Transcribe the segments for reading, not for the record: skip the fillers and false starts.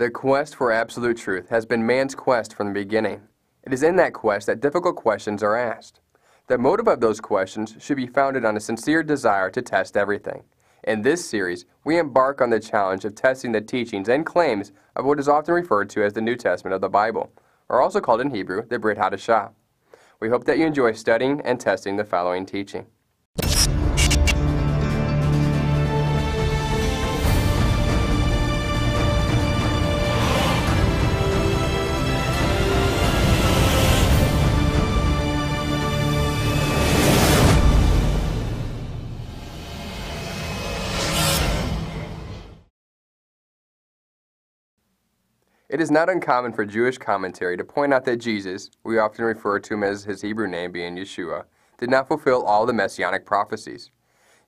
The quest for absolute truth has been man's quest from the beginning. It is in that quest that difficult questions are asked. The motive of those questions should be founded on a sincere desire to test everything. In this series, we embark on the challenge of testing the teachings and claims of what is often referred to as the New Testament of the Bible, or also called in Hebrew, the Brit HaDasza. We hope that you enjoy studying and testing the following teaching. It is not uncommon for Jewish commentary to point out that Jesus, we often refer to him as his Hebrew name being Yeshua, did not fulfill all the messianic prophecies.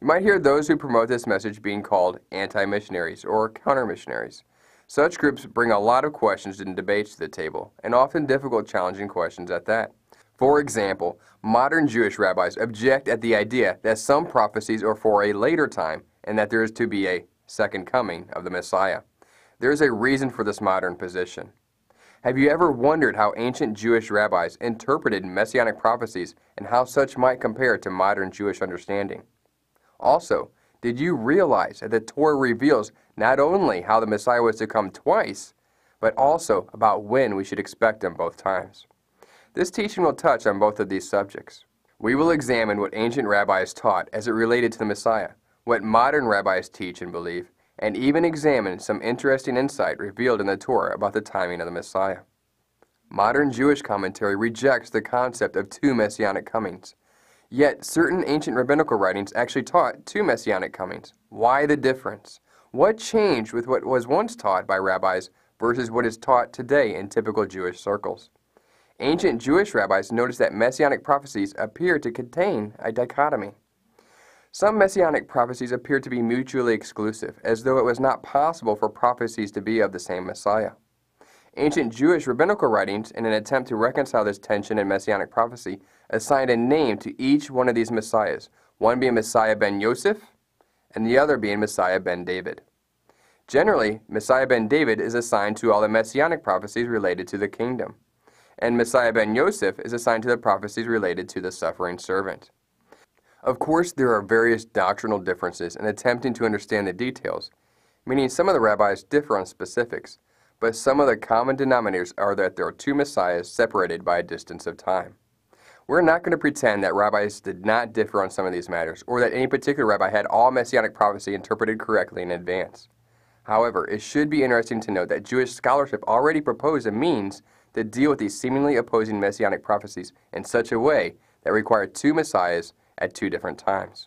You might hear those who promote this message being called anti-missionaries or counter-missionaries. Such groups bring a lot of questions and debates to the table, and often difficult, challenging questions at that. For example, modern Jewish rabbis object at the idea that some prophecies are for a later time and that there is to be a second coming of the Messiah. There is a reason for this modern position. Have you ever wondered how ancient Jewish rabbis interpreted messianic prophecies and how such might compare to modern Jewish understanding? Also, did you realize that the Torah reveals not only how the Messiah was to come twice, but also about when we should expect him both times? This teaching will touch on both of these subjects. We will examine what ancient rabbis taught as it related to the Messiah, what modern rabbis teach and believe, and even examine some interesting insight revealed in the Torah about the timing of the Messiah. Modern Jewish commentary rejects the concept of two messianic comings. Yet certain ancient rabbinical writings actually taught two messianic comings. Why the difference? What changed with what was once taught by rabbis versus what is taught today in typical Jewish circles? Ancient Jewish rabbis noticed that messianic prophecies appear to contain a dichotomy. Some messianic prophecies appear to be mutually exclusive, as though it was not possible for prophecies to be of the same Messiah. Ancient Jewish rabbinical writings, in an attempt to reconcile this tension in messianic prophecy, assigned a name to each one of these messiahs, one being Messiah ben Yosef, and the other being Messiah ben David. Generally, Messiah ben David is assigned to all the messianic prophecies related to the kingdom, and Messiah ben Yosef is assigned to the prophecies related to the suffering servant. Of course, there are various doctrinal differences in attempting to understand the details, meaning some of the rabbis differ on specifics, but some of the common denominators are that there are two messiahs separated by a distance of time. We're not going to pretend that rabbis did not differ on some of these matters, or that any particular rabbi had all messianic prophecy interpreted correctly in advance. However, it should be interesting to note that Jewish scholarship already proposed a means to deal with these seemingly opposing messianic prophecies in such a way that required two messiahs at two different times.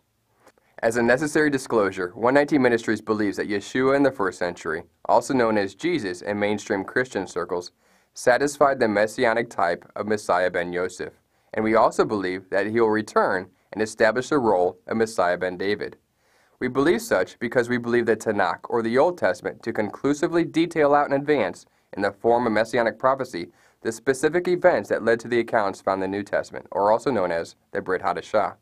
As a necessary disclosure, 119 Ministries believes that Yeshua in the first century, also known as Jesus in mainstream Christian circles, satisfied the messianic type of Messiah ben Yosef, and we also believe that he will return and establish the role of Messiah ben David. We believe such because we believe the Tanak, or the Old Testament, to conclusively detail out in advance, in the form of messianic prophecy, the specific events that led to the accounts found in the New Testament, or also known as the Brit HaDasza.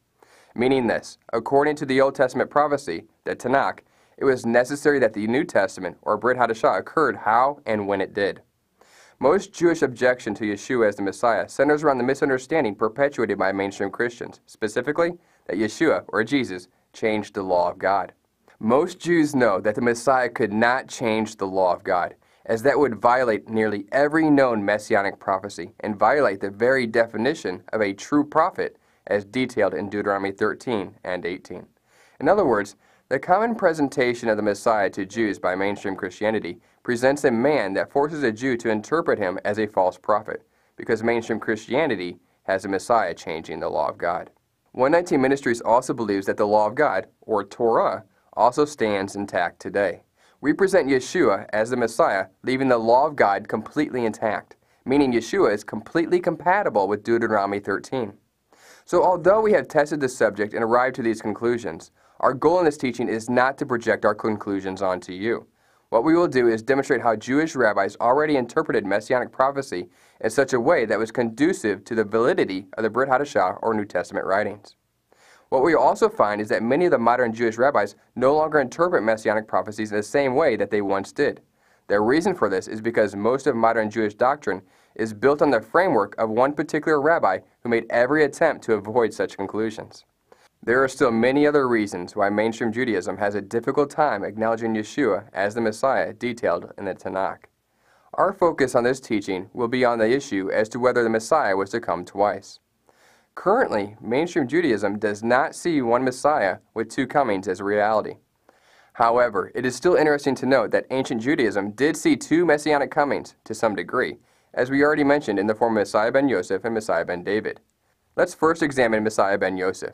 Meaning this, according to the Old Testament prophecy, the Tanak, it was necessary that the New Testament, or Brit HaDasza, occurred how and when it did. Most Jewish objection to Yeshua as the Messiah centers around the misunderstanding perpetuated by mainstream Christians, specifically that Yeshua, or Jesus, changed the law of God. Most Jews know that the Messiah could not change the law of God, as that would violate nearly every known messianic prophecy and violate the very definition of a true prophet as detailed in Deuteronomy 13 and 18. In other words, the common presentation of the Messiah to Jews by mainstream Christianity presents a man that forces a Jew to interpret him as a false prophet, because mainstream Christianity has a Messiah changing the law of God. 119 Ministries also believes that the law of God, or Torah, also stands intact today. We present Yeshua as the Messiah, leaving the law of God completely intact, meaning Yeshua is completely compatible with Deuteronomy 13. So although we have tested the subject and arrived to these conclusions, our goal in this teaching is not to project our conclusions onto you. What we will do is demonstrate how Jewish rabbis already interpreted messianic prophecy in such a way that was conducive to the validity of the Brit HaDasza or New Testament writings. What we also find is that many of the modern Jewish rabbis no longer interpret messianic prophecies in the same way that they once did. The reason for this is because most of modern Jewish doctrine is built on the framework of one particular rabbi who made every attempt to avoid such conclusions. There are still many other reasons why mainstream Judaism has a difficult time acknowledging Yeshua as the Messiah detailed in the Tanak. Our focus on this teaching will be on the issue as to whether the Messiah was to come twice. Currently, mainstream Judaism does not see one Messiah with two comings as a reality. However, it is still interesting to note that ancient Judaism did see two messianic comings to some degree, as we already mentioned in the form of Messiah ben Yosef and Messiah ben David. Let's first examine Messiah ben Yosef.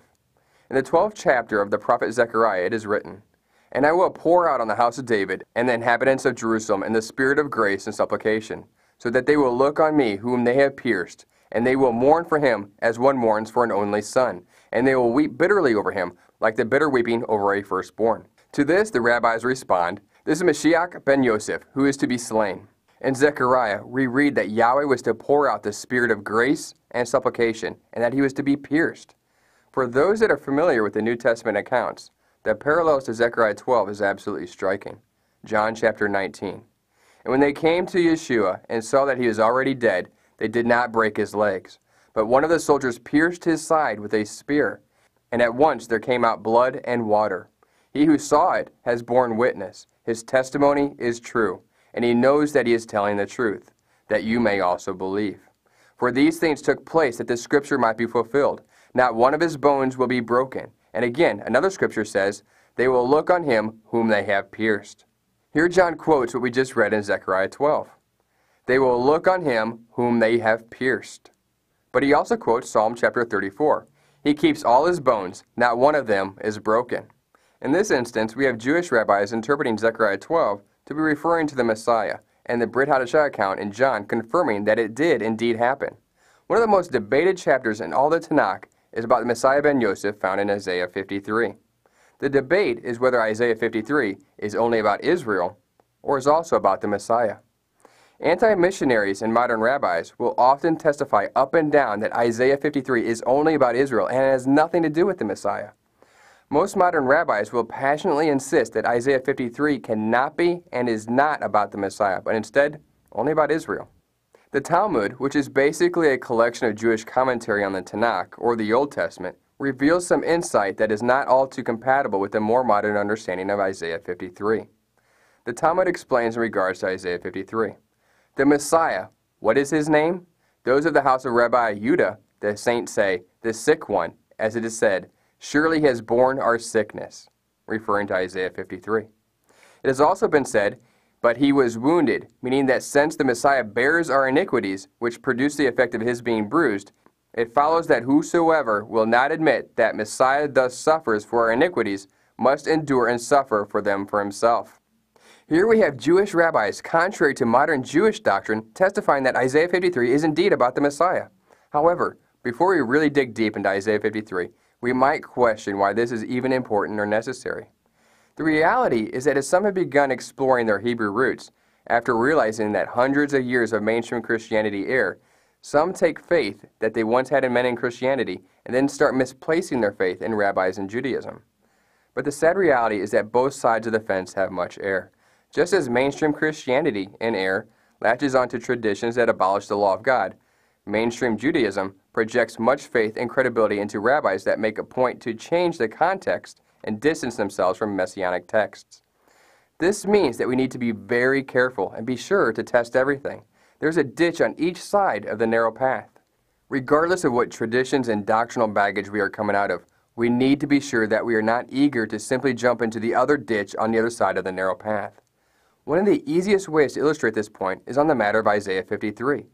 In the 12th chapter of the prophet Zechariah it is written, "And I will pour out on the house of David and the inhabitants of Jerusalem in the spirit of grace and supplication, so that they will look on me whom they have pierced, and they will mourn for him as one mourns for an only son, and they will weep bitterly over him, like the bitter weeping over a firstborn." To this the rabbis respond, this is Mesjasz ben Yosef, who is to be slain. In Zechariah, we read that Yahweh was to pour out the spirit of grace and supplication, and that he was to be pierced. For those that are familiar with the New Testament accounts, the parallels to Zechariah 12 is absolutely striking. John chapter 19. "And when they came to Yeshua and saw that he was already dead, they did not break his legs. But one of the soldiers pierced his side with a spear, and at once there came out blood and water. He who saw it has borne witness. His testimony is true, and he knows that he is telling the truth, that you may also believe. For these things took place that the scripture might be fulfilled. Not one of his bones will be broken." And again, another scripture says, "They will look on him whom they have pierced." Here John quotes what we just read in Zechariah 12. They will look on him whom they have pierced. But he also quotes Psalm chapter 34. He keeps all his bones, not one of them is broken. In this instance, we have Jewish rabbis interpreting Zechariah 12 to be referring to the Messiah, and the Brit HaDasza account in John confirming that it did indeed happen. One of the most debated chapters in all the Tanak is about the Messiah ben Yosef found in Isaiah 53. The debate is whether Isaiah 53 is only about Israel or is also about the Messiah. Anti-missionaries and modern rabbis will often testify up and down that Isaiah 53 is only about Israel and has nothing to do with the Messiah. Most modern rabbis will passionately insist that Isaiah 53 cannot be and is not about the Messiah, but instead only about Israel. The Talmud, which is basically a collection of Jewish commentary on the Tanakh, or the Old Testament, reveals some insight that is not all too compatible with the more modern understanding of Isaiah 53. The Talmud explains in regards to Isaiah 53. The Messiah, what is his name? Those of the house of Rabbi Judah, the saints say, the sick one, as it is said, surely he has borne our sickness, referring to Isaiah 53. It has also been said, but he was wounded, meaning that since the Messiah bears our iniquities, which produce the effect of his being bruised, it follows that whosoever will not admit that Messiah thus suffers for our iniquities must endure and suffer for them for himself. Here we have Jewish rabbis, contrary to modern Jewish doctrine, testifying that Isaiah 53 is indeed about the Messiah. However, before we really dig deep into Isaiah 53, we might question why this is even important or necessary. The reality is that as some have begun exploring their Hebrew roots, after realizing that hundreds of years of mainstream Christianity err, some take faith that they once had in men in Christianity and then start misplacing their faith in rabbis in Judaism. But the sad reality is that both sides of the fence have much error. Just as mainstream Christianity, in error, latches onto traditions that abolish the law of God, mainstream Judaism projects much faith and credibility into rabbis that make a point to change the context and distance themselves from messianic texts. This means that we need to be very careful and be sure to test everything. There's a ditch on each side of the narrow path. Regardless of what traditions and doctrinal baggage we are coming out of, we need to be sure that we are not eager to simply jump into the other ditch on the other side of the narrow path. One of the easiest ways to illustrate this point is on the matter of Isaiah 53.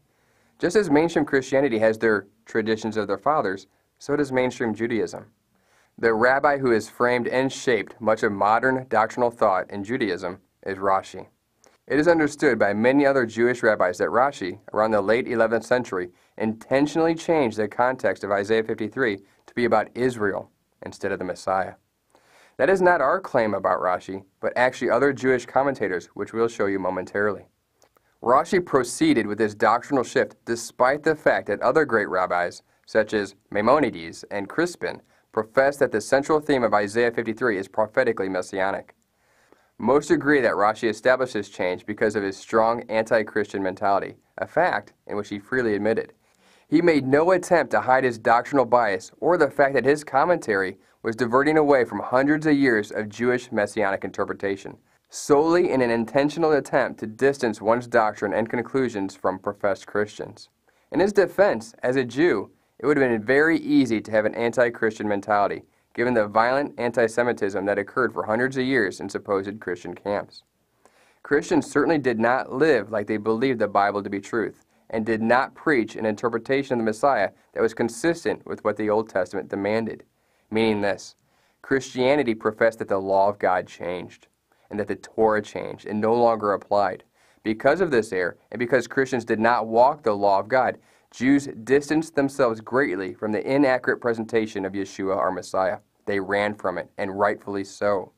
Just as mainstream Christianity has their traditions of their fathers, so does mainstream Judaism. The rabbi who has framed and shaped much of modern doctrinal thought in Judaism is Rashi. It is understood by many other Jewish rabbis that Rashi, around the late 11th century, intentionally changed the context of Isaiah 53 to be about Israel instead of the Messiah. That is not our claim about Rashi, but actually other Jewish commentators, which we'll show you momentarily. Rashi proceeded with this doctrinal shift despite the fact that other great rabbis, such as Maimonides and Crispin, profess that the central theme of Isaiah 53 is prophetically messianic. Most agree that Rashi established this change because of his strong anti-Christian mentality, a fact in which he freely admitted. He made no attempt to hide his doctrinal bias or the fact that his commentary was diverting away from hundreds of years of Jewish messianic interpretation, solely in an intentional attempt to distance one's doctrine and conclusions from professed Christians. In his defense, as a Jew, it would have been very easy to have an anti-Christian mentality, given the violent anti-Semitism that occurred for hundreds of years in supposed Christian camps. Christians certainly did not live like they believed the Bible to be truth, and did not preach an interpretation of the Messiah that was consistent with what the Old Testament demanded. Meaning this: Christianity professed that the law of God changed, and that the Torah changed and no longer applied. Because of this error, and because Christians did not walk the law of God, Jews distanced themselves greatly from the inaccurate presentation of Yeshua, our Messiah. They ran from it, and rightfully so.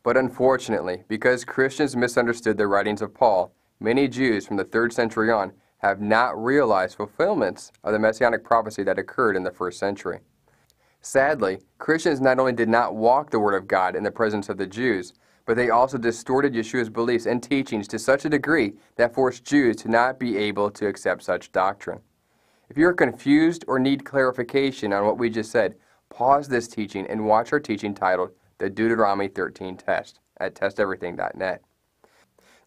But unfortunately, because Christians misunderstood the writings of Paul, many Jews from the 3rd century on have not realized fulfillments of the messianic prophecy that occurred in the 1st century. Sadly, Christians not only did not walk the Word of God in the presence of the Jews, but they also distorted Yeshua's beliefs and teachings to such a degree that forced Jews to not be able to accept such doctrine. If you are confused or need clarification on what we just said, pause this teaching and watch our teaching titled The Deuteronomy 13 Test at testeverything.net.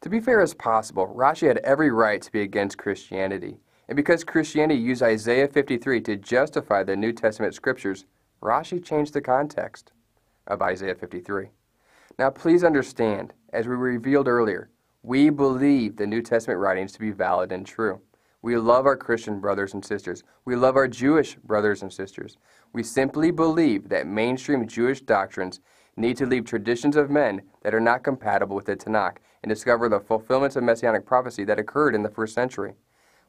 To be fair as possible, Rashi had every right to be against Christianity, and because Christianity used Isaiah 53 to justify the New Testament scriptures, Rashi changed the context of Isaiah 53. Now please understand, as we revealed earlier, we believe the New Testament writings to be valid and true. We love our Christian brothers and sisters. We love our Jewish brothers and sisters. We simply believe that mainstream Jewish doctrines need to leave traditions of men that are not compatible with the Tanak and discover the fulfillments of messianic prophecy that occurred in the 1st century.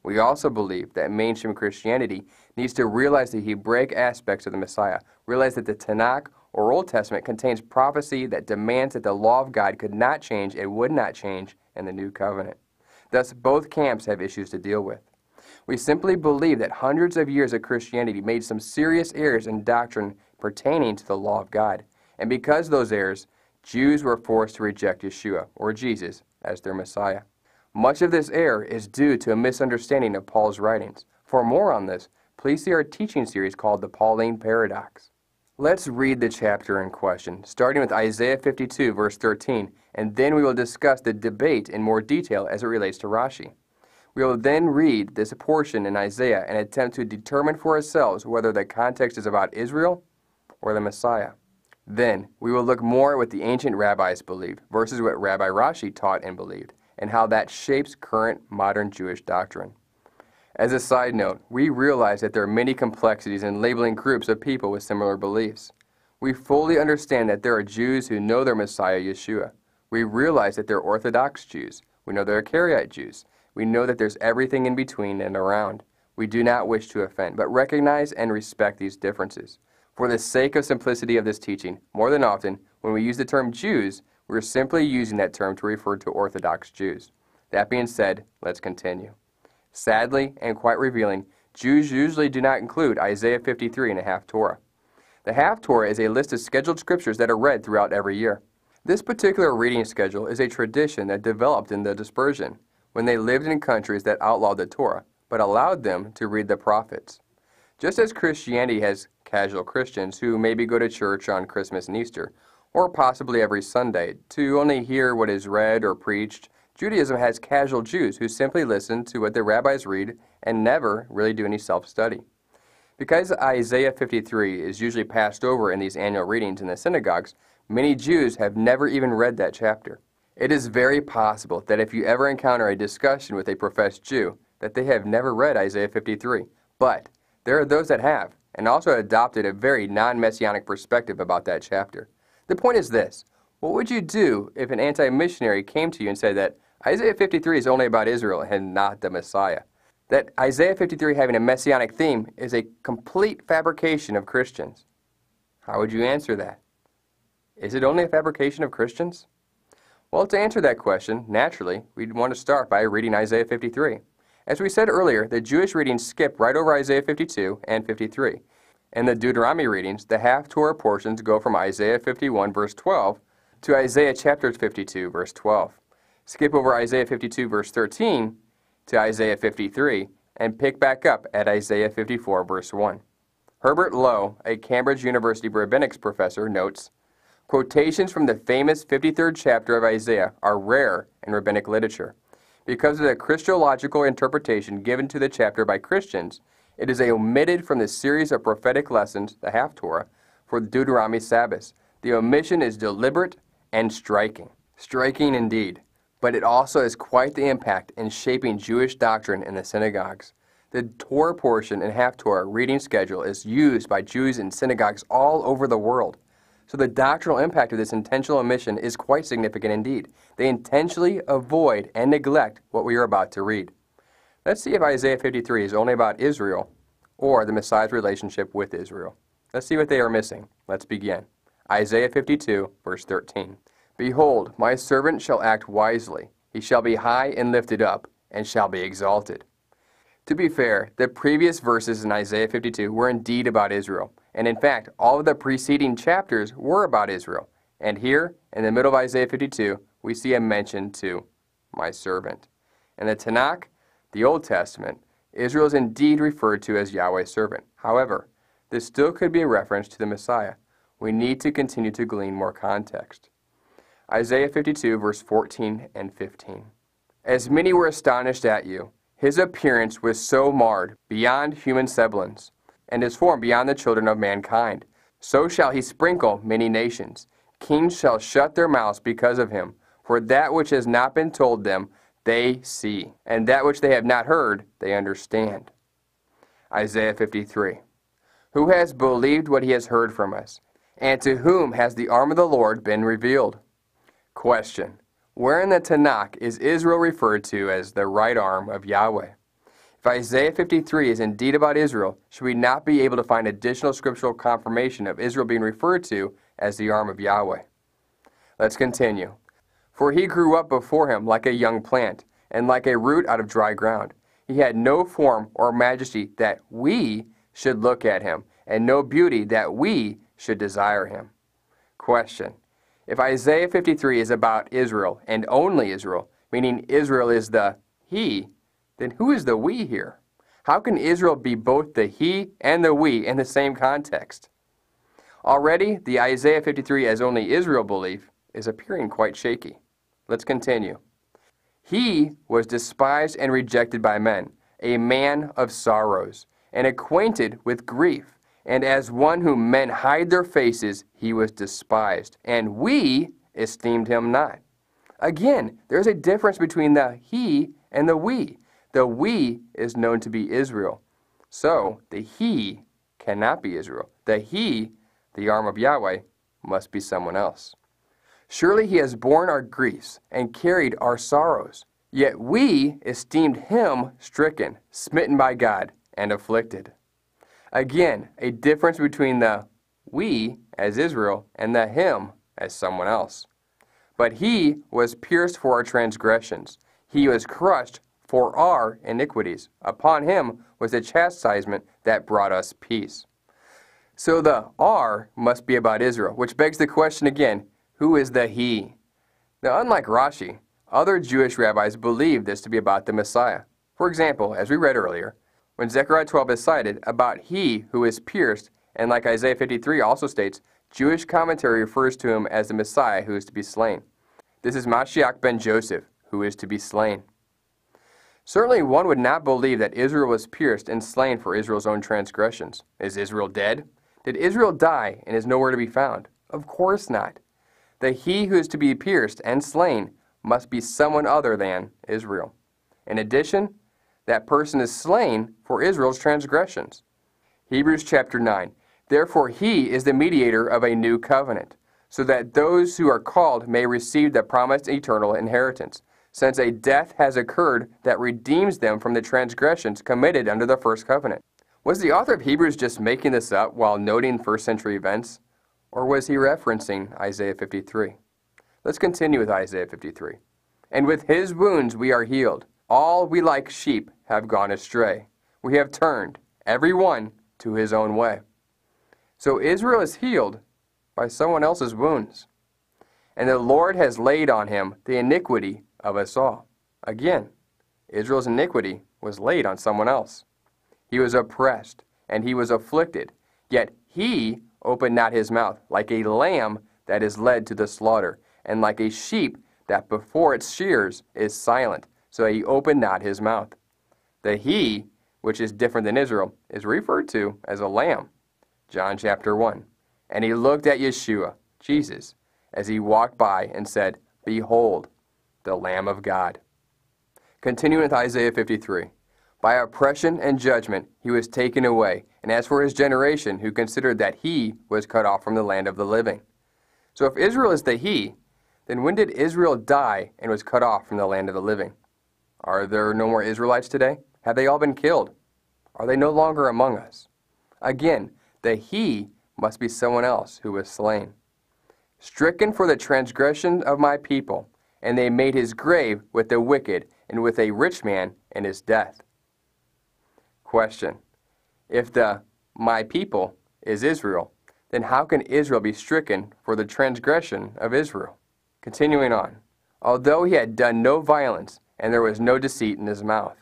We also believe that mainstream Christianity needs to realize the Hebraic aspects of the Messiah, realize that the Tanakh or Old Testament contains prophecy that demands that the law of God could not change and would not change in the New Covenant. Thus, both camps have issues to deal with. We simply believe that hundreds of years of Christianity made some serious errors in doctrine pertaining to the law of God, and because of those errors, Jews were forced to reject Yeshua, or Jesus, as their Messiah. Much of this error is due to a misunderstanding of Paul's writings. For more on this, please see our teaching series called The Pauline Paradox. Let's read the chapter in question, starting with Isaiah 52, verse 13, and then we will discuss the debate in more detail as it relates to Rashi. We will then read this portion in Isaiah and attempt to determine for ourselves whether the context is about Israel or the Messiah. Then, we will look more at what the ancient rabbis believed versus what Rabbi Rashi taught and believed, and how that shapes current modern Jewish doctrine. As a side note, we realize that there are many complexities in labeling groups of people with similar beliefs. We fully understand that there are Jews who know their Messiah, Yeshua. We realize that there are Orthodox Jews. We know there are Karaite Jews. We know that there's everything in between and around. We do not wish to offend, but recognize and respect these differences. For the sake of simplicity of this teaching, more than often, when we use the term Jews, we're simply using that term to refer to Orthodox Jews. That being said, let's continue. Sadly, and quite revealing, Jews usually do not include Isaiah 53 in a half-Torah. The half-Torah is a list of scheduled scriptures that are read throughout every year. This particular reading schedule is a tradition that developed in the dispersion, when they lived in countries that outlawed the Torah, but allowed them to read the prophets. Just as Christianity has casual Christians who maybe go to church on Christmas and Easter, or possibly every Sunday, to only hear what is read or preached, Judaism has casual Jews who simply listen to what the rabbis read and never really do any self-study. Because Isaiah 53 is usually passed over in these annual readings in the synagogues, many Jews have never even read that chapter. It is very possible that if you ever encounter a discussion with a professed Jew, that they have never read Isaiah 53. But there are those that have, and also adopted a very non-messianic perspective about that chapter. The point is this: what would you do if an anti-missionary came to you and said that Isaiah 53 is only about Israel and not the Messiah? That Isaiah 53 having a messianic theme is a complete fabrication of Christians? How would you answer that? Is it only a fabrication of Christians? Well, to answer that question, naturally, we'd want to start by reading Isaiah 53. As we said earlier, the Jewish readings skip right over Isaiah 52 and 53. In the Deuteronomy readings, the half-Torah portions go from Isaiah 51 verse 12 to Isaiah chapter 52, verse 12. Skip over Isaiah 52, verse 13 to Isaiah 53, and pick back up at Isaiah 54, verse 1. Herbert Lowe, a Cambridge University rabbinics professor, notes, quotations from the famous 53rd chapter of Isaiah are rare in rabbinic literature. Because of the Christological interpretation given to the chapter by Christians, it is omitted from the series of prophetic lessons, the half-Torah, for the Deuteronomy Sabbaths. The omission is deliberate and striking. Striking indeed, but it also has quite the impact in shaping Jewish doctrine in the synagogues. The Torah portion and half-Torah reading schedule is used by Jews in synagogues all over the world. So the doctrinal impact of this intentional omission is quite significant indeed. They intentionally avoid and neglect what we are about to read. Let's see if Isaiah 53 is only about Israel or the Messiah's relationship with Israel. Let's see what they are missing. Let's begin. Isaiah 52, verse 13. Behold, my servant shall act wisely. He shall be high and lifted up, and shall be exalted. To be fair, the previous verses in Isaiah 52 were indeed about Israel. And in fact, all of the preceding chapters were about Israel. And here, in the middle of Isaiah 52, we see a mention to my servant. In the Tanak, the Old Testament, Israel is indeed referred to as Yahweh's servant. However, this still could be a reference to the Messiah. We need to continue to glean more context. Isaiah 52, verse 14 and 15. As many were astonished at you, his appearance was so marred beyond human semblance, and his form beyond the children of mankind. So shall he sprinkle many nations. Kings shall shut their mouths because of him, for that which has not been told them they see, and that which they have not heard they understand. Isaiah 53. Who has believed what he has heard from us, and to whom has the arm of the Lord been revealed? Question. Where in the Tanakh is Israel referred to as the right arm of Yahweh? If Isaiah 53 is indeed about Israel, should we not be able to find additional scriptural confirmation of Israel being referred to as the arm of Yahweh? Let's continue. For he grew up before him like a young plant, and like a root out of dry ground. He had no form or majesty that we should look at him, and no beauty that we should desire him. Question. If Isaiah 53 is about Israel, and only Israel, meaning Israel is the he, then who is the we here? How can Israel be both the he and the we in the same context? Already, the Isaiah 53 as only Israel belief is appearing quite shaky. Let's continue. He was despised and rejected by men, a man of sorrows, and acquainted with grief. And as one whom men hide their faces, he was despised, and we esteemed him not. Again, there's a difference between the he and the we. The we is known to be Israel. So, the he cannot be Israel. The he, the arm of Yahweh, must be someone else. Surely he has borne our griefs and carried our sorrows. Yet we esteemed him stricken, smitten by God, and afflicted. Again, a difference between the we as Israel and the him as someone else. But he was pierced for our transgressions. He was crushed for our iniquities. Upon him was the chastisement that brought us peace. So the our must be about Israel, which begs the question again, who is the he? Now, unlike Rashi, other Jewish rabbis believe this to be about the Messiah. For example, as we read earlier, when Zechariah 12 is cited about he who is pierced, and like Isaiah 53 also states, Jewish commentary refers to him as the Messiah who is to be slain. This is Mesjasz ben Joseph, who is to be slain. Certainly one would not believe that Israel was pierced and slain for Israel's own transgressions. Is Israel dead? Did Israel die and is nowhere to be found? Of course not. The he who is to be pierced and slain must be someone other than Israel. In addition, that person is slain for Israel's transgressions. Hebrews chapter 9. Therefore he is the mediator of a new covenant, so that those who are called may receive the promised eternal inheritance, since a death has occurred that redeems them from the transgressions committed under the first covenant. Was the author of Hebrews just making this up while noting first century events? Or was he referencing Isaiah 53? Let's continue with Isaiah 53. And with his wounds we are healed. All we like sheep have gone astray. We have turned, every one, to his own way. So Israel is healed by someone else's wounds. and the Lord has laid on him the iniquity of us all. Again, Israel's iniquity was laid on someone else. He was oppressed, and he was afflicted, yet he opened not his mouth, like a lamb that is led to the slaughter, and like a sheep that before its shears is silent, so he opened not his mouth. The he, which is different than Israel, is referred to as a lamb. John chapter 1. And he looked at Yeshua, Jesus, as he walked by and said, Behold, the Lamb of God. Continuing with Isaiah 53. By oppression and judgment he was taken away, and as for his generation, who considered that he was cut off from the land of the living. So if Israel is the he, then when did Israel die and was cut off from the land of the living? Are there no more Israelites today? Have they all been killed? Are they no longer among us? Again, the he must be someone else who was slain. Stricken for the transgression of my people, and they made his grave with the wicked and with a rich man in his death. Question. If the my people is Israel, then how can Israel be stricken for the transgression of Israel? Continuing on. Although he had done no violence, and there was no deceit in his mouth.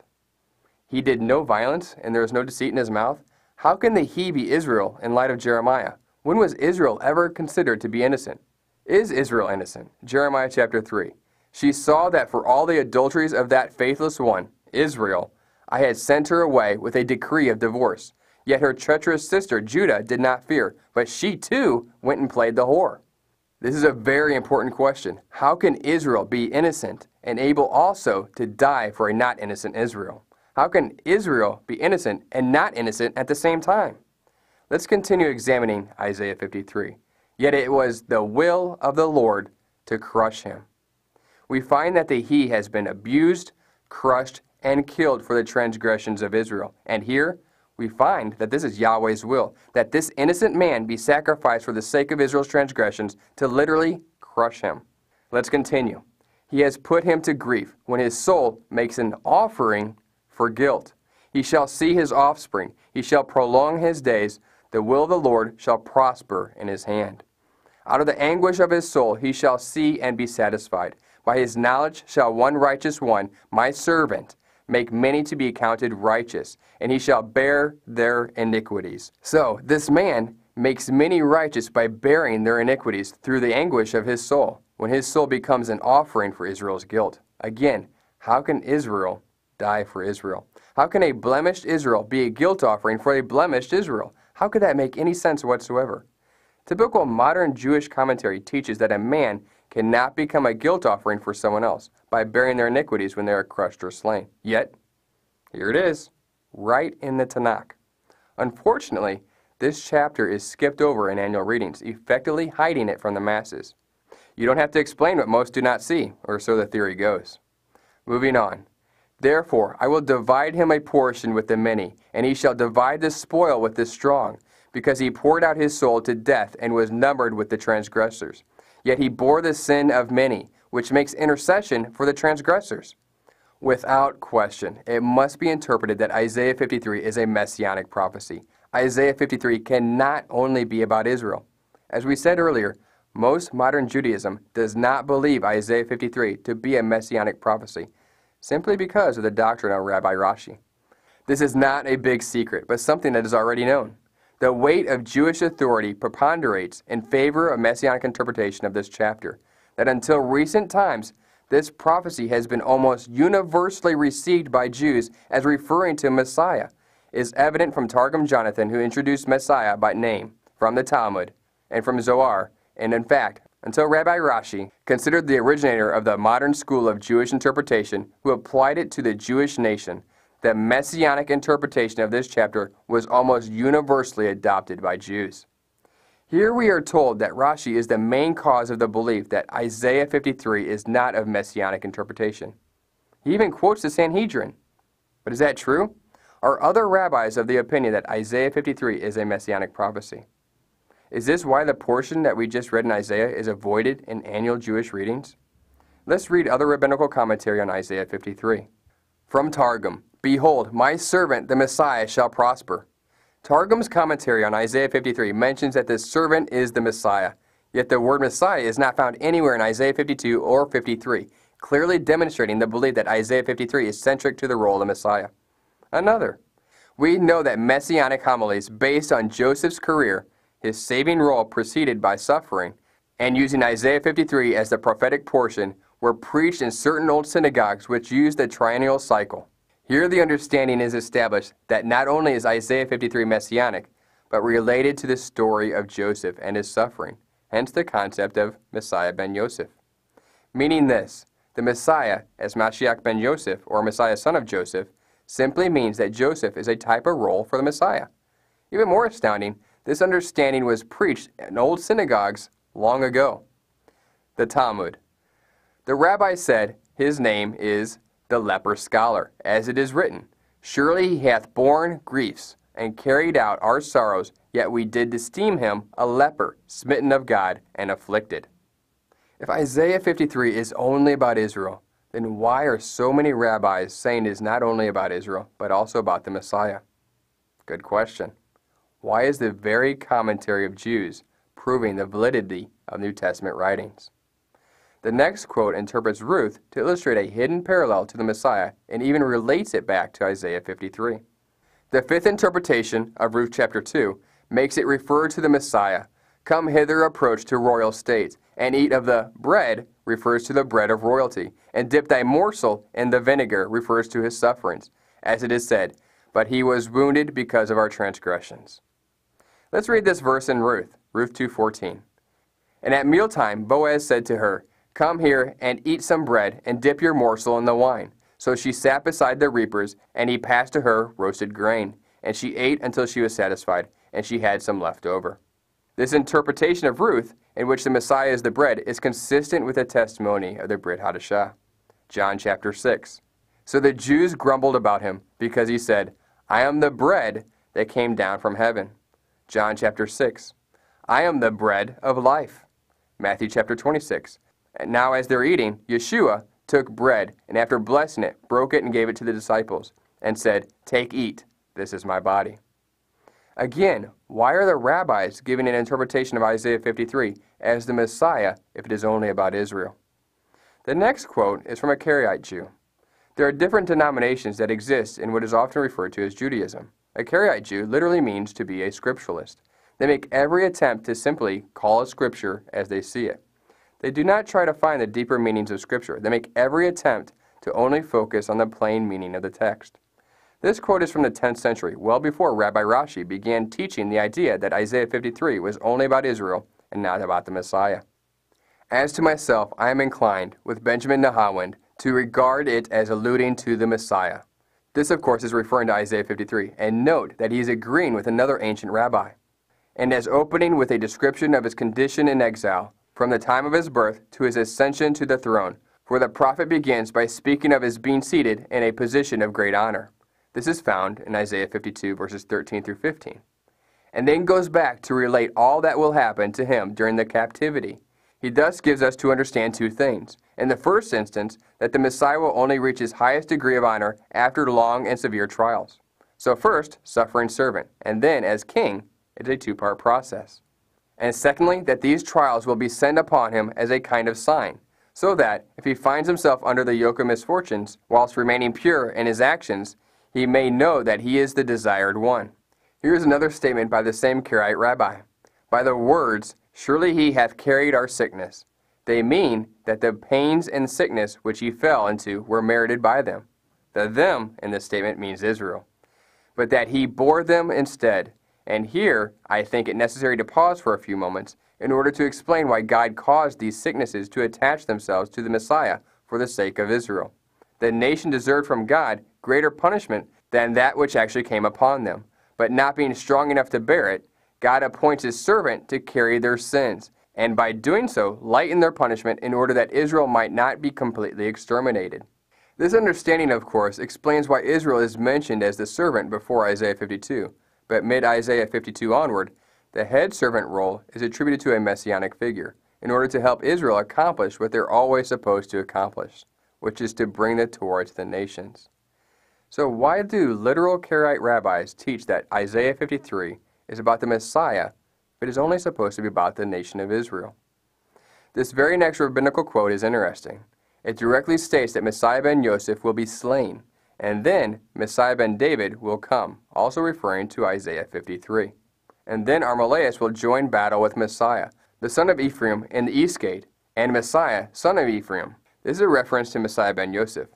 He did no violence, and there was no deceit in his mouth? How can the he be Israel in light of Jeremiah? When was Israel ever considered to be innocent? Is Israel innocent? Jeremiah chapter 3. She saw that for all the adulteries of that faithless one, Israel, I had sent her away with a decree of divorce. Yet her treacherous sister Judah did not fear, but she too went and played the whore. This is a very important question. How can Israel be innocent and able also to die for a not innocent Israel? How can Israel be innocent and not innocent at the same time? Let's continue examining Isaiah 53. Yet it was the will of the Lord to crush him. We find that the he has been abused, crushed, and killed for the transgressions of Israel. And here we find that this is Yahweh's will, that this innocent man be sacrificed for the sake of Israel's transgressions to literally crush him. Let's continue. He has put him to grief when his soul makes an offering for guilt. He shall see his offspring. He shall prolong his days. The will of the Lord shall prosper in his hand. Out of the anguish of his soul he shall see and be satisfied. By his knowledge shall one righteous one, my servant, make many to be accounted righteous, and he shall bear their iniquities. So this man makes many righteous by bearing their iniquities through the anguish of his soul, when his soul becomes an offering for Israel's guilt. Again, how can Israel die for Israel? How can a blemished Israel be a guilt offering for a blemished Israel? How could that make any sense whatsoever? Typical modern Jewish commentary teaches that a man cannot become a guilt offering for someone else by bearing their iniquities when they are crushed or slain. Yet, here it is, right in the Tanak. Unfortunately, this chapter is skipped over in annual readings, effectively hiding it from the masses. You don't have to explain what most do not see, or so the theory goes. Moving on. Therefore, I will divide him a portion with the many, and he shall divide the spoil with the strong, because he poured out his soul to death and was numbered with the transgressors. Yet he bore the sin of many, which makes intercession for the transgressors. Without question, it must be interpreted that Isaiah 53 is a messianic prophecy. Isaiah 53 cannot only be about Israel. As we said earlier, most modern Judaism does not believe Isaiah 53 to be a messianic prophecy, simply because of the doctrine of Rabbi Rashi. This is not a big secret, but something that is already known. The weight of Jewish authority preponderates in favor of messianic interpretation of this chapter, that until recent times, this prophecy has been almost universally received by Jews as referring to Messiah, is evident from Targum Jonathan, who introduced Messiah by name from the Talmud and from Zohar, and in fact, until Rabbi Rashi, considered the originator of the modern school of Jewish interpretation, who applied it to the Jewish nation, the messianic interpretation of this chapter was almost universally adopted by Jews. Here we are told that Rashi is the main cause of the belief that Isaiah 53 is not of messianic interpretation. He even quotes the Sanhedrin. But is that true? Are other rabbis of the opinion that Isaiah 53 is a messianic prophecy? Is this why the portion that we just read in Isaiah is avoided in annual Jewish readings? Let's read other rabbinical commentary on Isaiah 53. From Targum, Behold, my servant the Messiah shall prosper. Targum's commentary on Isaiah 53 mentions that this servant is the Messiah, Yet the word Messiah is not found anywhere in Isaiah 52 or 53, clearly demonstrating the belief that Isaiah 53 is centric to the role of the Messiah. Another. We know that messianic homilies based on Joseph's career, his saving role preceded by suffering, and using Isaiah 53 as the prophetic portion, were preached in certain old synagogues which used the triennial cycle. Here the understanding is established that not only is Isaiah 53 messianic, but related to the story of Joseph and his suffering, hence the concept of Messiah ben Yosef. Meaning this, the Messiah, as Mashiach ben Yosef, or Messiah son of Joseph, simply means that Joseph is a type of role for the Messiah. Even more astounding, this understanding was preached in old synagogues long ago. The Talmud. The rabbi said, his name is the leper scholar, as it is written, surely he hath borne griefs, and carried out our sorrows, yet we did esteem him a leper, smitten of God, and afflicted. If Isaiah 53 is only about Israel, then why are so many rabbis saying it is not only about Israel, but also about the Messiah? Good question. Why is the very commentary of Jews proving the validity of New Testament writings? The next quote interprets Ruth to illustrate a hidden parallel to the Messiah and even relates it back to Isaiah 53. The fifth interpretation of Ruth chapter 2 makes it refer to the Messiah. Come hither, approach to royal state, and eat of the bread refers to the bread of royalty, and dip thy morsel in the vinegar refers to his sufferings, as it is said, but he was wounded because of our transgressions. Let's read this verse in Ruth 2:14. And at mealtime Boaz said to her, come here and eat some bread, and dip your morsel in the wine. So she sat beside the reapers, and he passed to her roasted grain. And she ate until she was satisfied, and she had some left over. This interpretation of Ruth, in which the Messiah is the bread, is consistent with the testimony of the Brit HaDasza. John chapter 6. So the Jews grumbled about him, because he said, I am the bread that came down from heaven. John chapter 6. I am the bread of life. Matthew chapter 26. And now as they're eating, Yeshua took bread, and after blessing it, broke it and gave it to the disciples, and said, take, eat, this is my body. Again, why are the rabbis giving an interpretation of Isaiah 53 as the Messiah if it is only about Israel? The next quote is from a Karaite Jew. There are different denominations that exist in what is often referred to as Judaism. A Karaite Jew literally means to be a scripturalist. They make every attempt to simply call a scripture as they see it. They do not try to find the deeper meanings of Scripture. They make every attempt to only focus on the plain meaning of the text. This quote is from the 10th century, well before Rabbi Rashi began teaching the idea that Isaiah 53 was only about Israel and not about the Messiah. As to myself, I am inclined, with Benjamin Nahawand, to regard it as alluding to the Messiah. This, of course, is referring to Isaiah 53, and note that he is agreeing with another ancient rabbi. And as opening with a description of his condition in exile, from the time of his birth to his ascension to the throne, for the prophet begins by speaking of his being seated in a position of great honor. This is found in Isaiah 52, verses 13 through 15. And then goes back to relate all that will happen to him during the captivity. He thus gives us to understand two things. In the first instance, that the Messiah will only reach his highest degree of honor after long and severe trials. So first, suffering servant, and then as king, it's a two-part process. And secondly, that these trials will be sent upon him as a kind of sign, so that, if he finds himself under the yoke of misfortunes, whilst remaining pure in his actions, he may know that he is the desired one. Here is another statement by the same Karaite rabbi. By the words, surely he hath carried our sickness. They mean that the pains and sickness which he fell into were merited by them. The them in this statement means Israel. But that he bore them instead. And here, I think it necessary to pause for a few moments in order to explain why God caused these sicknesses to attach themselves to the Messiah for the sake of Israel. The nation deserved from God greater punishment than that which actually came upon them. But not being strong enough to bear it, God appoints his servant to carry their sins, and by doing so, lighten their punishment in order that Israel might not be completely exterminated. This understanding, of course, explains why Israel is mentioned as the servant before Isaiah 52. But mid-Isaiah 52 onward, the head servant role is attributed to a messianic figure in order to help Israel accomplish what they're always supposed to accomplish, which is to bring the Torah to the nations. So why do literal Karaite rabbis teach that Isaiah 53 is about the Messiah, but is only supposed to be about the nation of Israel? This very next rabbinical quote is interesting. It directly states that Messiah ben Yosef will be slain, and then Messiah ben David will come, also referring to Isaiah 53. And then Armelaus will join battle with Messiah, the son of Ephraim, in the east gate, and Messiah, son of Ephraim, this is a reference to Messiah ben Yosef,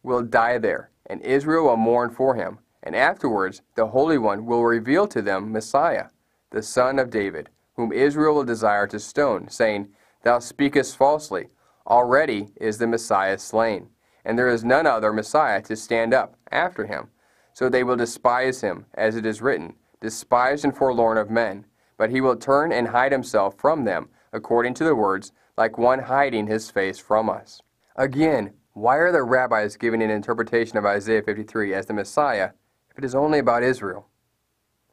will die there, and Israel will mourn for him, and afterwards the Holy One will reveal to them Messiah, the son of David, whom Israel will desire to stone, saying, Thou speakest falsely, already is the Messiah slain, and there is none other Messiah to stand up after him. So they will despise him, as it is written, despised and forlorn of men. But he will turn and hide himself from them, according to the words, like one hiding his face from us. Again, why are the rabbis giving an interpretation of Isaiah 53 as the Messiah if it is only about Israel?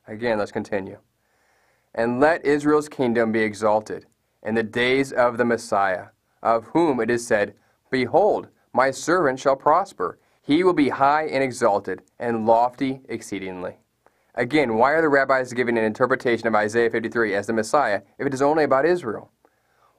Again, let's continue. And let Israel's kingdom be exalted in the days of the Messiah, of whom it is said, Behold, my servant shall prosper. He will be high and exalted, and lofty exceedingly. Again, why are the rabbis giving an interpretation of Isaiah 53 as the Messiah if it is only about Israel?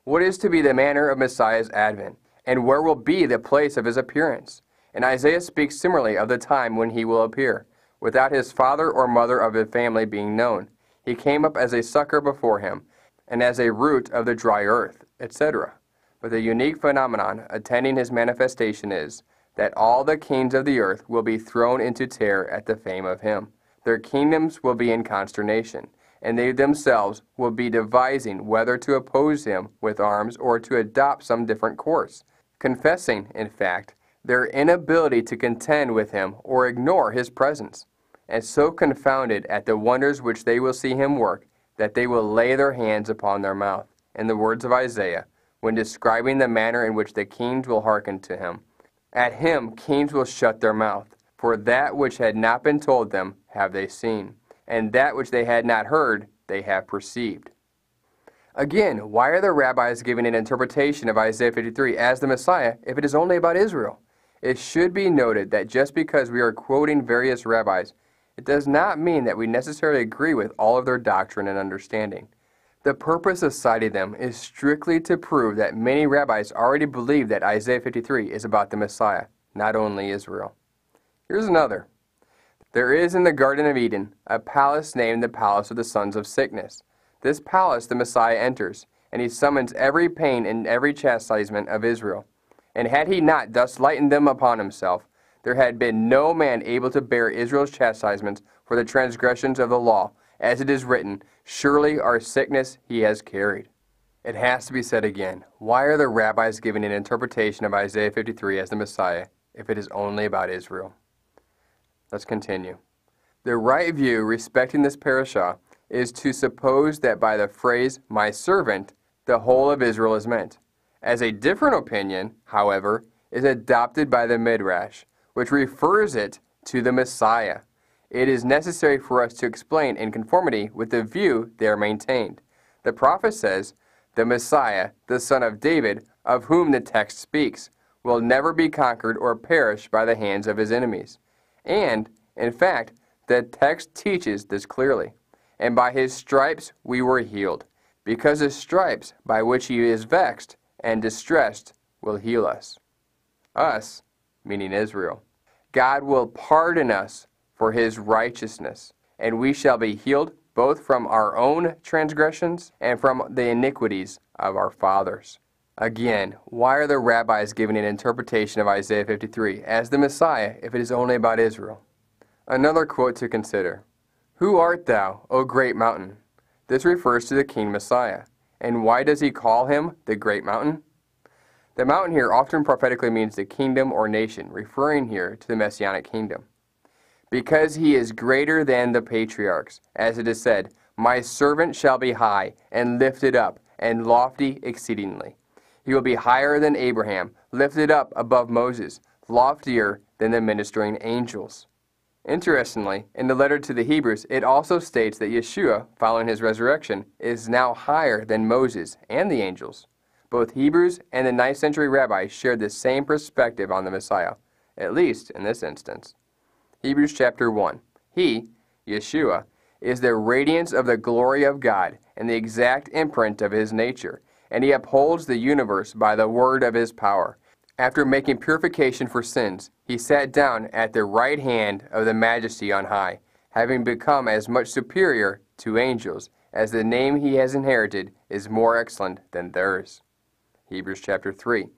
What is to be the manner of Messiah's advent, and where will be the place of his appearance? And Isaiah speaks similarly of the time when he will appear, without his father or mother of the family being known. He came up as a sucker before him, and as a root of the dry earth, etc. But the unique phenomenon attending his manifestation is that all the kings of the earth will be thrown into terror at the fame of him. Their kingdoms will be in consternation, and they themselves will be devising whether to oppose him with arms or to adopt some different course, confessing, in fact, their inability to contend with him or ignore his presence, and so confounded at the wonders which they will see him work, that they will lay their hands upon their mouth, in the words of Isaiah, when describing the manner in which the kings will hearken to him. At him kings will shut their mouth, for that which had not been told them have they seen, and that which they had not heard they have perceived. Again, why are the rabbis giving an interpretation of Isaiah 53 as the Messiah if it is only about Israel? It should be noted that just because we are quoting various rabbis, it does not mean that we necessarily agree with all of their doctrine and understanding. The purpose of citing them is strictly to prove that many rabbis already believe that Isaiah 53 is about the Messiah, not only Israel. Here's another. There is in the Garden of Eden a palace named the Palace of the Sons of Sickness. This palace the Messiah enters, and he summons every pain and every chastisement of Israel. And had he not thus lightened them upon himself, there had been no man able to bear Israel's chastisements for the transgressions of the law, as it is written, Surely our sickness he has carried. It has to be said again, why are the rabbis giving an interpretation of Isaiah 53 as the Messiah if it is only about Israel? Let's continue. The right view respecting this parashah is to suppose that by the phrase, my servant, the whole of Israel is meant. As a different opinion, however, is adopted by the Midrash, which refers it to the Messiah. It is necessary for us to explain in conformity with the view there maintained. The prophet says, the Messiah, the son of David, of whom the text speaks, will never be conquered or perish by the hands of his enemies. And, in fact, the text teaches this clearly. And by his stripes we were healed, because the stripes by which he is vexed and distressed will heal us. Us, meaning Israel. God will pardon us for his righteousness, and we shall be healed both from our own transgressions and from the iniquities of our fathers. Again, why are the rabbis giving an interpretation of Isaiah 53 as the Messiah if it is only about Israel? Another quote to consider. Who art thou, O great mountain? This refers to the King Messiah. And why does he call him the great mountain? The mountain here often prophetically means the kingdom or nation, referring here to the Messianic kingdom. Because he is greater than the patriarchs, as it is said, My servant shall be high, and lifted up, and lofty exceedingly. He will be higher than Abraham, lifted up above Moses, loftier than the ministering angels. Interestingly, in the letter to the Hebrews, it also states that Yeshua, following his resurrection, is now higher than Moses and the angels. Both Hebrews and the 9th century rabbis shared the same perspective on the Messiah, at least in this instance. Hebrews chapter 1. He, Yeshua, is the radiance of the glory of God and the exact imprint of his nature, and he upholds the universe by the word of his power. After making purification for sins, he sat down at the right hand of the Majesty on high, having become as much superior to angels as the name he has inherited is more excellent than theirs. Hebrews chapter 3.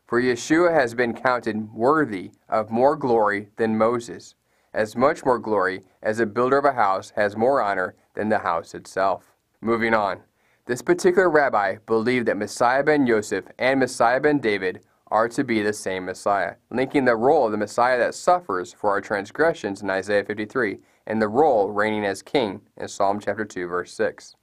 For Yeshua has been counted worthy of more glory than Moses, as much more glory as a builder of a house has more honor than the house itself. Moving on. This particular rabbi believed that Messiah ben Yosef and Messiah ben David are to be the same Messiah, linking the role of the Messiah that suffers for our transgressions in Isaiah 53 and the role reigning as king in Psalm chapter 2, verse 6.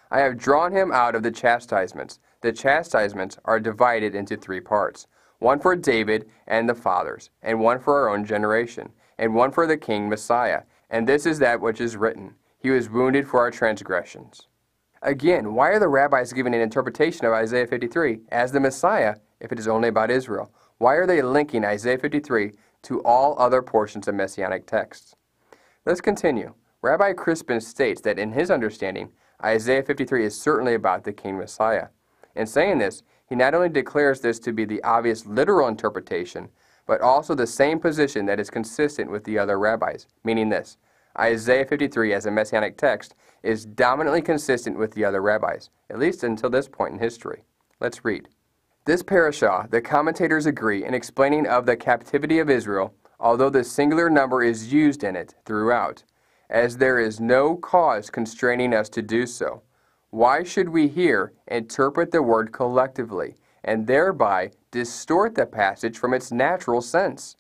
I have drawn him out of the chastisements. The chastisements are divided into three parts, one for David and the fathers, and one for our own generation, and one for the king Messiah. And this is that which is written, he was wounded for our transgressions. Again, why are the rabbis giving an interpretation of Isaiah 53 as the Messiah if it is only about Israel? Why are they linking Isaiah 53 to all other portions of Messianic texts? Let's continue. Rabbi Crispin states that in his understanding, Isaiah 53 is certainly about the King Messiah. In saying this, he not only declares this to be the obvious literal interpretation, but also the same position that is consistent with the other rabbis, meaning this: Isaiah 53 as a Messianic text is dominantly consistent with the other rabbis, at least until this point in history. Let's read. This parashah, the commentators agree in explaining of the captivity of Israel, although the singular number is used in it throughout, as there is no cause constraining us to do so. Why should we here interpret the word collectively, and thereby distort the passage from its natural sense?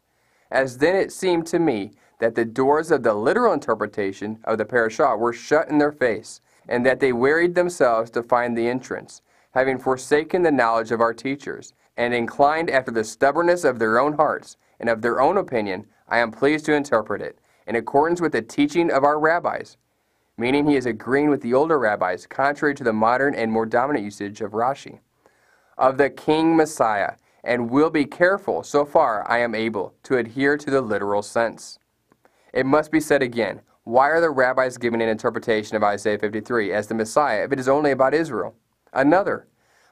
As then it seemed to me that the doors of the literal interpretation of the parashah were shut in their face, and that they wearied themselves to find the entrance, having forsaken the knowledge of our teachers, and inclined after the stubbornness of their own hearts, and of their own opinion, I am pleased to interpret it, in accordance with the teaching of our rabbis, meaning he is agreeing with the older rabbis, contrary to the modern and more dominant usage of Rashi, of the King Messiah, and will be careful, so far I am able, to adhere to the literal sense. It must be said again, why are the rabbis giving an interpretation of Isaiah 53 as the Messiah if it is only about Israel? Another,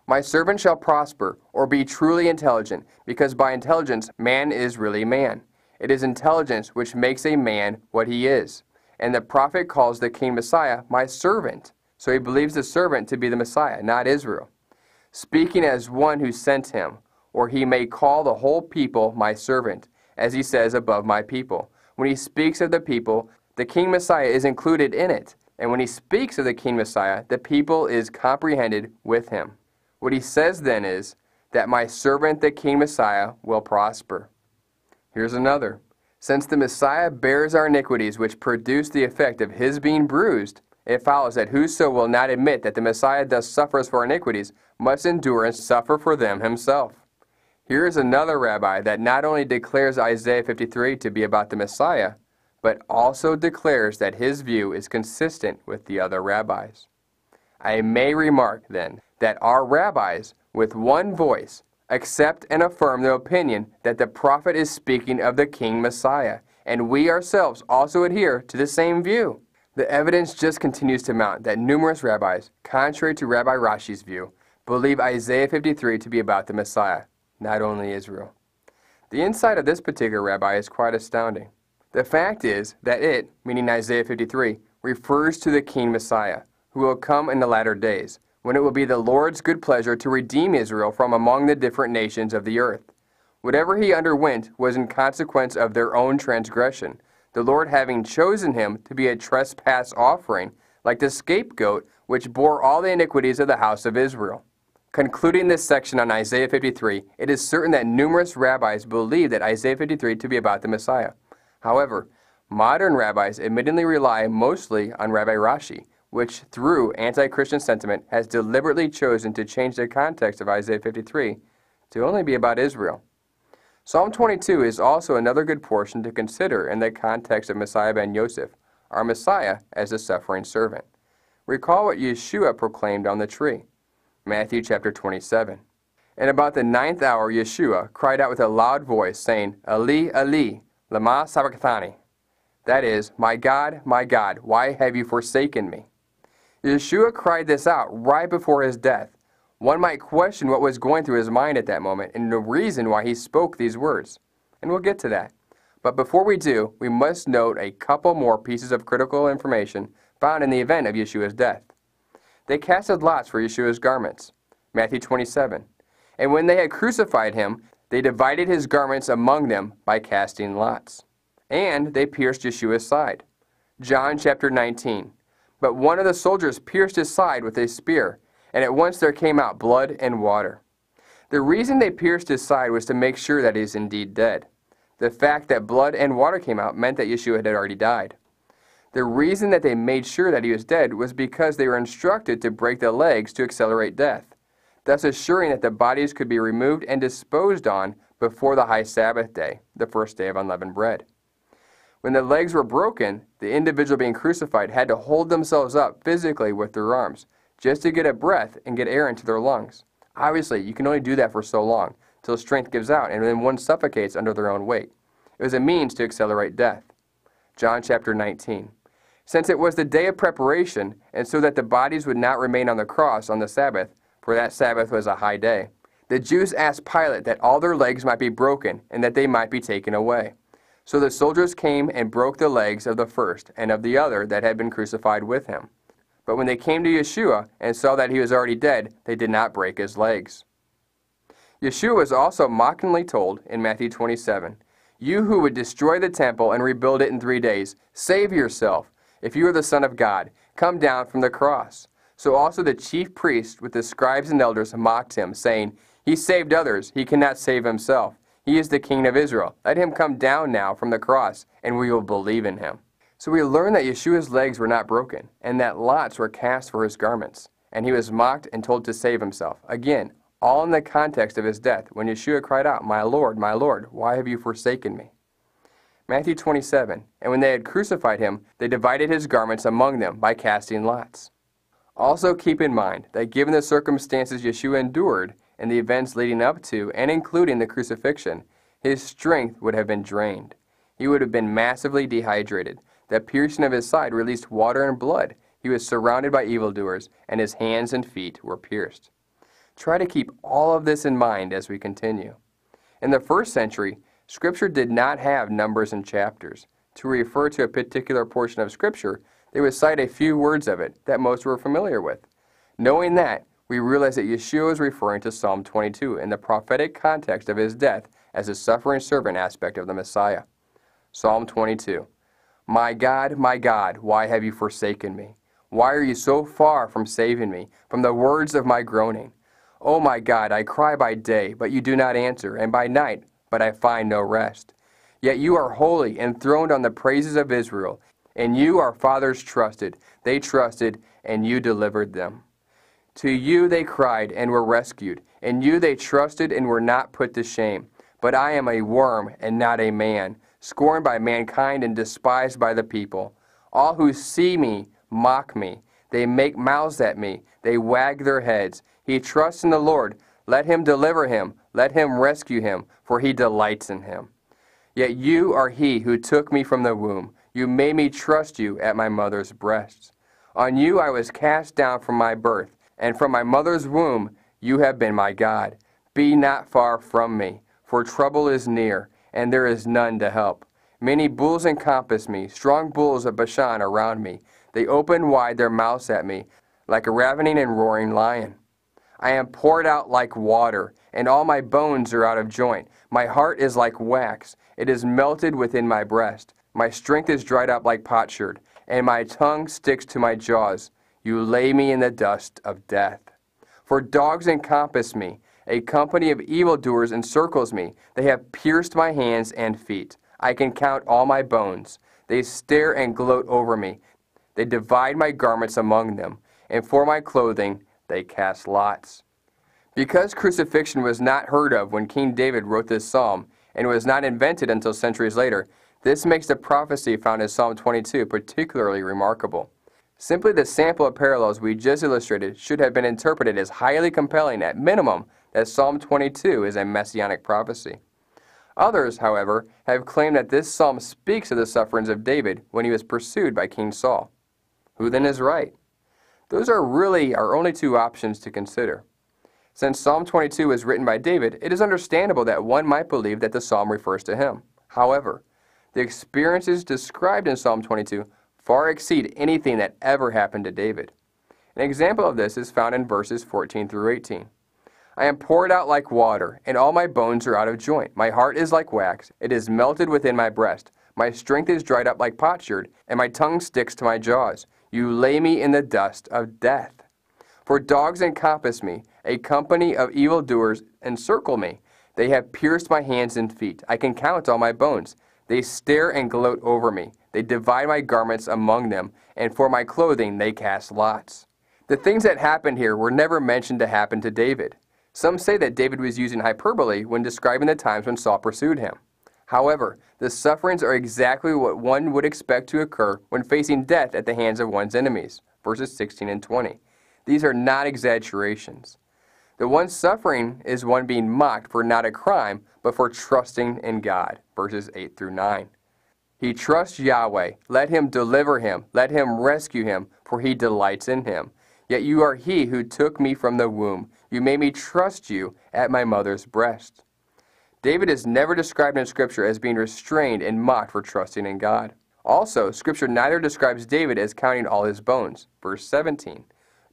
my servant shall prosper, or be truly intelligent, because by intelligence man is really man. It is intelligence which makes a man what he is. And the prophet calls the King Messiah my servant. So he believes the servant to be the Messiah, not Israel, speaking as one who sent him, or he may call the whole people my servant, as he says above my people. When he speaks of the people, the King Messiah is included in it. And when he speaks of the King Messiah, the people is comprehended with him. What he says then is that my servant the King Messiah will prosper. Here's another. Since the Messiah bears our iniquities which produce the effect of his being bruised, it follows that whoso will not admit that the Messiah thus suffers for iniquities must endure and suffer for them himself. Here is another rabbi that not only declares Isaiah 53 to be about the Messiah, but also declares that his view is consistent with the other rabbis. I may remark, then, that our rabbis, with one voice, accept and affirm the opinion that the prophet is speaking of the King Messiah, and we ourselves also adhere to the same view. The evidence just continues to mount that numerous rabbis, contrary to Rabbi Rashi's view, believe Isaiah 53 to be about the Messiah, not only Israel. The insight of this particular rabbi is quite astounding. The fact is that it, meaning Isaiah 53, refers to the King Messiah, who will come in the latter days, when it will be the Lord's good pleasure to redeem Israel from among the different nations of the earth. Whatever he underwent was in consequence of their own transgression, the Lord having chosen him to be a trespass offering, like the scapegoat which bore all the iniquities of the house of Israel. Concluding this section on Isaiah 53, it is certain that numerous rabbis believe that Isaiah 53 to be about the Messiah. However, modern rabbis admittedly rely mostly on Rabbi Rashi, which through anti-Christian sentiment has deliberately chosen to change the context of Isaiah 53 to only be about Israel. Psalm 22 is also another good portion to consider in the context of Messiah ben Yosef, our Messiah as the suffering servant. Recall what Yeshua proclaimed on the tree. Matthew chapter 27. And about the 9th hour Yeshua cried out with a loud voice, saying, Eli, Eli, lama sabachthani. That is, my God, why have you forsaken me? Yeshua cried this out right before his death. One might question what was going through his mind at that moment and the reason why he spoke these words. And we'll get to that. But before we do, we must note a couple more pieces of critical information found in the event of Yeshua's death. They casted lots for Yeshua's garments. Matthew 27. And when they had crucified him, they divided his garments among them by casting lots. And they pierced Yeshua's side. John chapter 19. But one of the soldiers pierced his side with a spear, and at once there came out blood and water. The reason they pierced his side was to make sure that he is indeed dead. The fact that blood and water came out meant that Yeshua had already died. The reason that they made sure that he was dead was because they were instructed to break the legs to accelerate death, thus assuring that the bodies could be removed and disposed on before the high Sabbath day, the first day of unleavened bread. When the legs were broken, the individual being crucified had to hold themselves up physically with their arms, just to get a breath and get air into their lungs. Obviously, you can only do that for so long, till strength gives out and then one suffocates under their own weight. It was a means to accelerate death. John chapter 19. Since it was the day of preparation, and so that the bodies would not remain on the cross on the Sabbath, for that Sabbath was a high day, the Jews asked Pilate that all their legs might be broken and that they might be taken away. So the soldiers came and broke the legs of the first and of the other that had been crucified with him. But when they came to Yeshua and saw that he was already dead, they did not break his legs. Yeshua was also mockingly told in Matthew 27, "You who would destroy the temple and rebuild it in 3 days, save yourself. If you are the Son of God, come down from the cross." So also the chief priests with the scribes and elders mocked him, saying, "He saved others, he cannot save himself. He is the King of Israel. Let him come down now from the cross, and we will believe in him." So we learn that Yeshua's legs were not broken, and that lots were cast for his garments, and he was mocked and told to save himself. Again, all in the context of his death, when Yeshua cried out, my Lord, why have you forsaken me?" Matthew 27, and when they had crucified him, they divided his garments among them by casting lots. Also keep in mind that given the circumstances Yeshua endured and the events leading up to and including the crucifixion, his strength would have been drained. He would have been massively dehydrated. The piercing of his side released water and blood. He was surrounded by evildoers, and his hands and feet were pierced. Try to keep all of this in mind as we continue. In the first century, Scripture did not have numbers and chapters. To refer to a particular portion of Scripture, they would cite a few words of it that most were familiar with. Knowing that, we realize that Yeshua is referring to Psalm 22 in the prophetic context of his death as a suffering servant aspect of the Messiah. Psalm 22. my God, why have you forsaken me? Why are you so far from saving me, from the words of my groaning? O my God, I cry by day, but you do not answer, and by night, but I find no rest. Yet you are holy, enthroned on the praises of Israel. In you our fathers trusted. They trusted, and you delivered them. To you they cried, and were rescued. In you they trusted, and were not put to shame. But I am a worm, and not a man, scorned by mankind, and despised by the people. All who see me mock me. They make mouths at me. They wag their heads. He trusts in the Lord. Let him deliver him. Let him rescue him, for he delights in him. Yet you are he who took me from the womb. You made me trust you at my mother's breasts. On you I was cast down from my birth, and from my mother's womb you have been my God. Be not far from me, for trouble is near, and there is none to help. Many bulls encompass me, strong bulls of Bashan around me. They open wide their mouths at me, like a ravening and roaring lion. I am poured out like water, and all my bones are out of joint. My heart is like wax. It is melted within my breast. My strength is dried up like potsherd, and my tongue sticks to my jaws. You lay me in the dust of death. For dogs encompass me. A company of evildoers encircles me. They have pierced my hands and feet. I can count all my bones. They stare and gloat over me. They divide my garments among them, and for my clothing they cast lots. Because crucifixion was not heard of when King David wrote this psalm, and was not invented until centuries later, this makes the prophecy found in Psalm 22 particularly remarkable. Simply the sample of parallels we just illustrated should have been interpreted as highly compelling at minimum that Psalm 22 is a messianic prophecy. Others, however, have claimed that this psalm speaks of the sufferings of David when he was pursued by King Saul. Who then is right? Those are really our only two options to consider. Since Psalm 22 was written by David, it is understandable that one might believe that the psalm refers to him. However, the experiences described in Psalm 22 far exceed anything that ever happened to David. An example of this is found in verses 14 through 18. I am poured out like water, and all my bones are out of joint. My heart is like wax, it is melted within my breast. My strength is dried up like potsherd, and my tongue sticks to my jaws. You lay me in the dust of death. For dogs encompass me, a company of evildoers encircle me. They have pierced my hands and feet. I can count all my bones. They stare and gloat over me. They divide my garments among them, and for my clothing they cast lots. The things that happened here were never mentioned to happen to David. Some say that David was using hyperbole when describing the times when Saul pursued him. However, the sufferings are exactly what one would expect to occur when facing death at the hands of one's enemies, verses 16 and 20. These are not exaggerations. The one suffering is one being mocked for not a crime, but for trusting in God, verses 8 through 9. He trusts Yahweh. Let him deliver him. Let him rescue him, for he delights in him. Yet you are he who took me from the womb. You made me trust you at my mother's breast. David is never described in Scripture as being restrained and mocked for trusting in God. Also, Scripture neither describes David as counting all his bones, verse 17,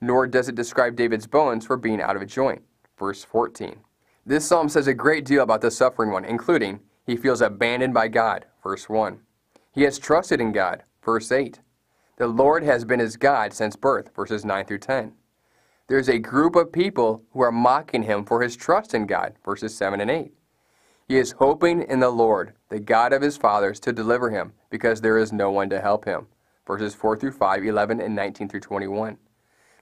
nor does it describe David's bones for being out of joint, verse 14. This psalm says a great deal about the suffering one, including, he feels abandoned by God, verse 1. He has trusted in God, verse 8. The Lord has been his God since birth, verses 9 through 10. There's a group of people who are mocking him for his trust in God, verses 7 and 8. He is hoping in the Lord, the God of his fathers, to deliver him, because there is no one to help him, verses 4 through 5, 11, and 19 through 21.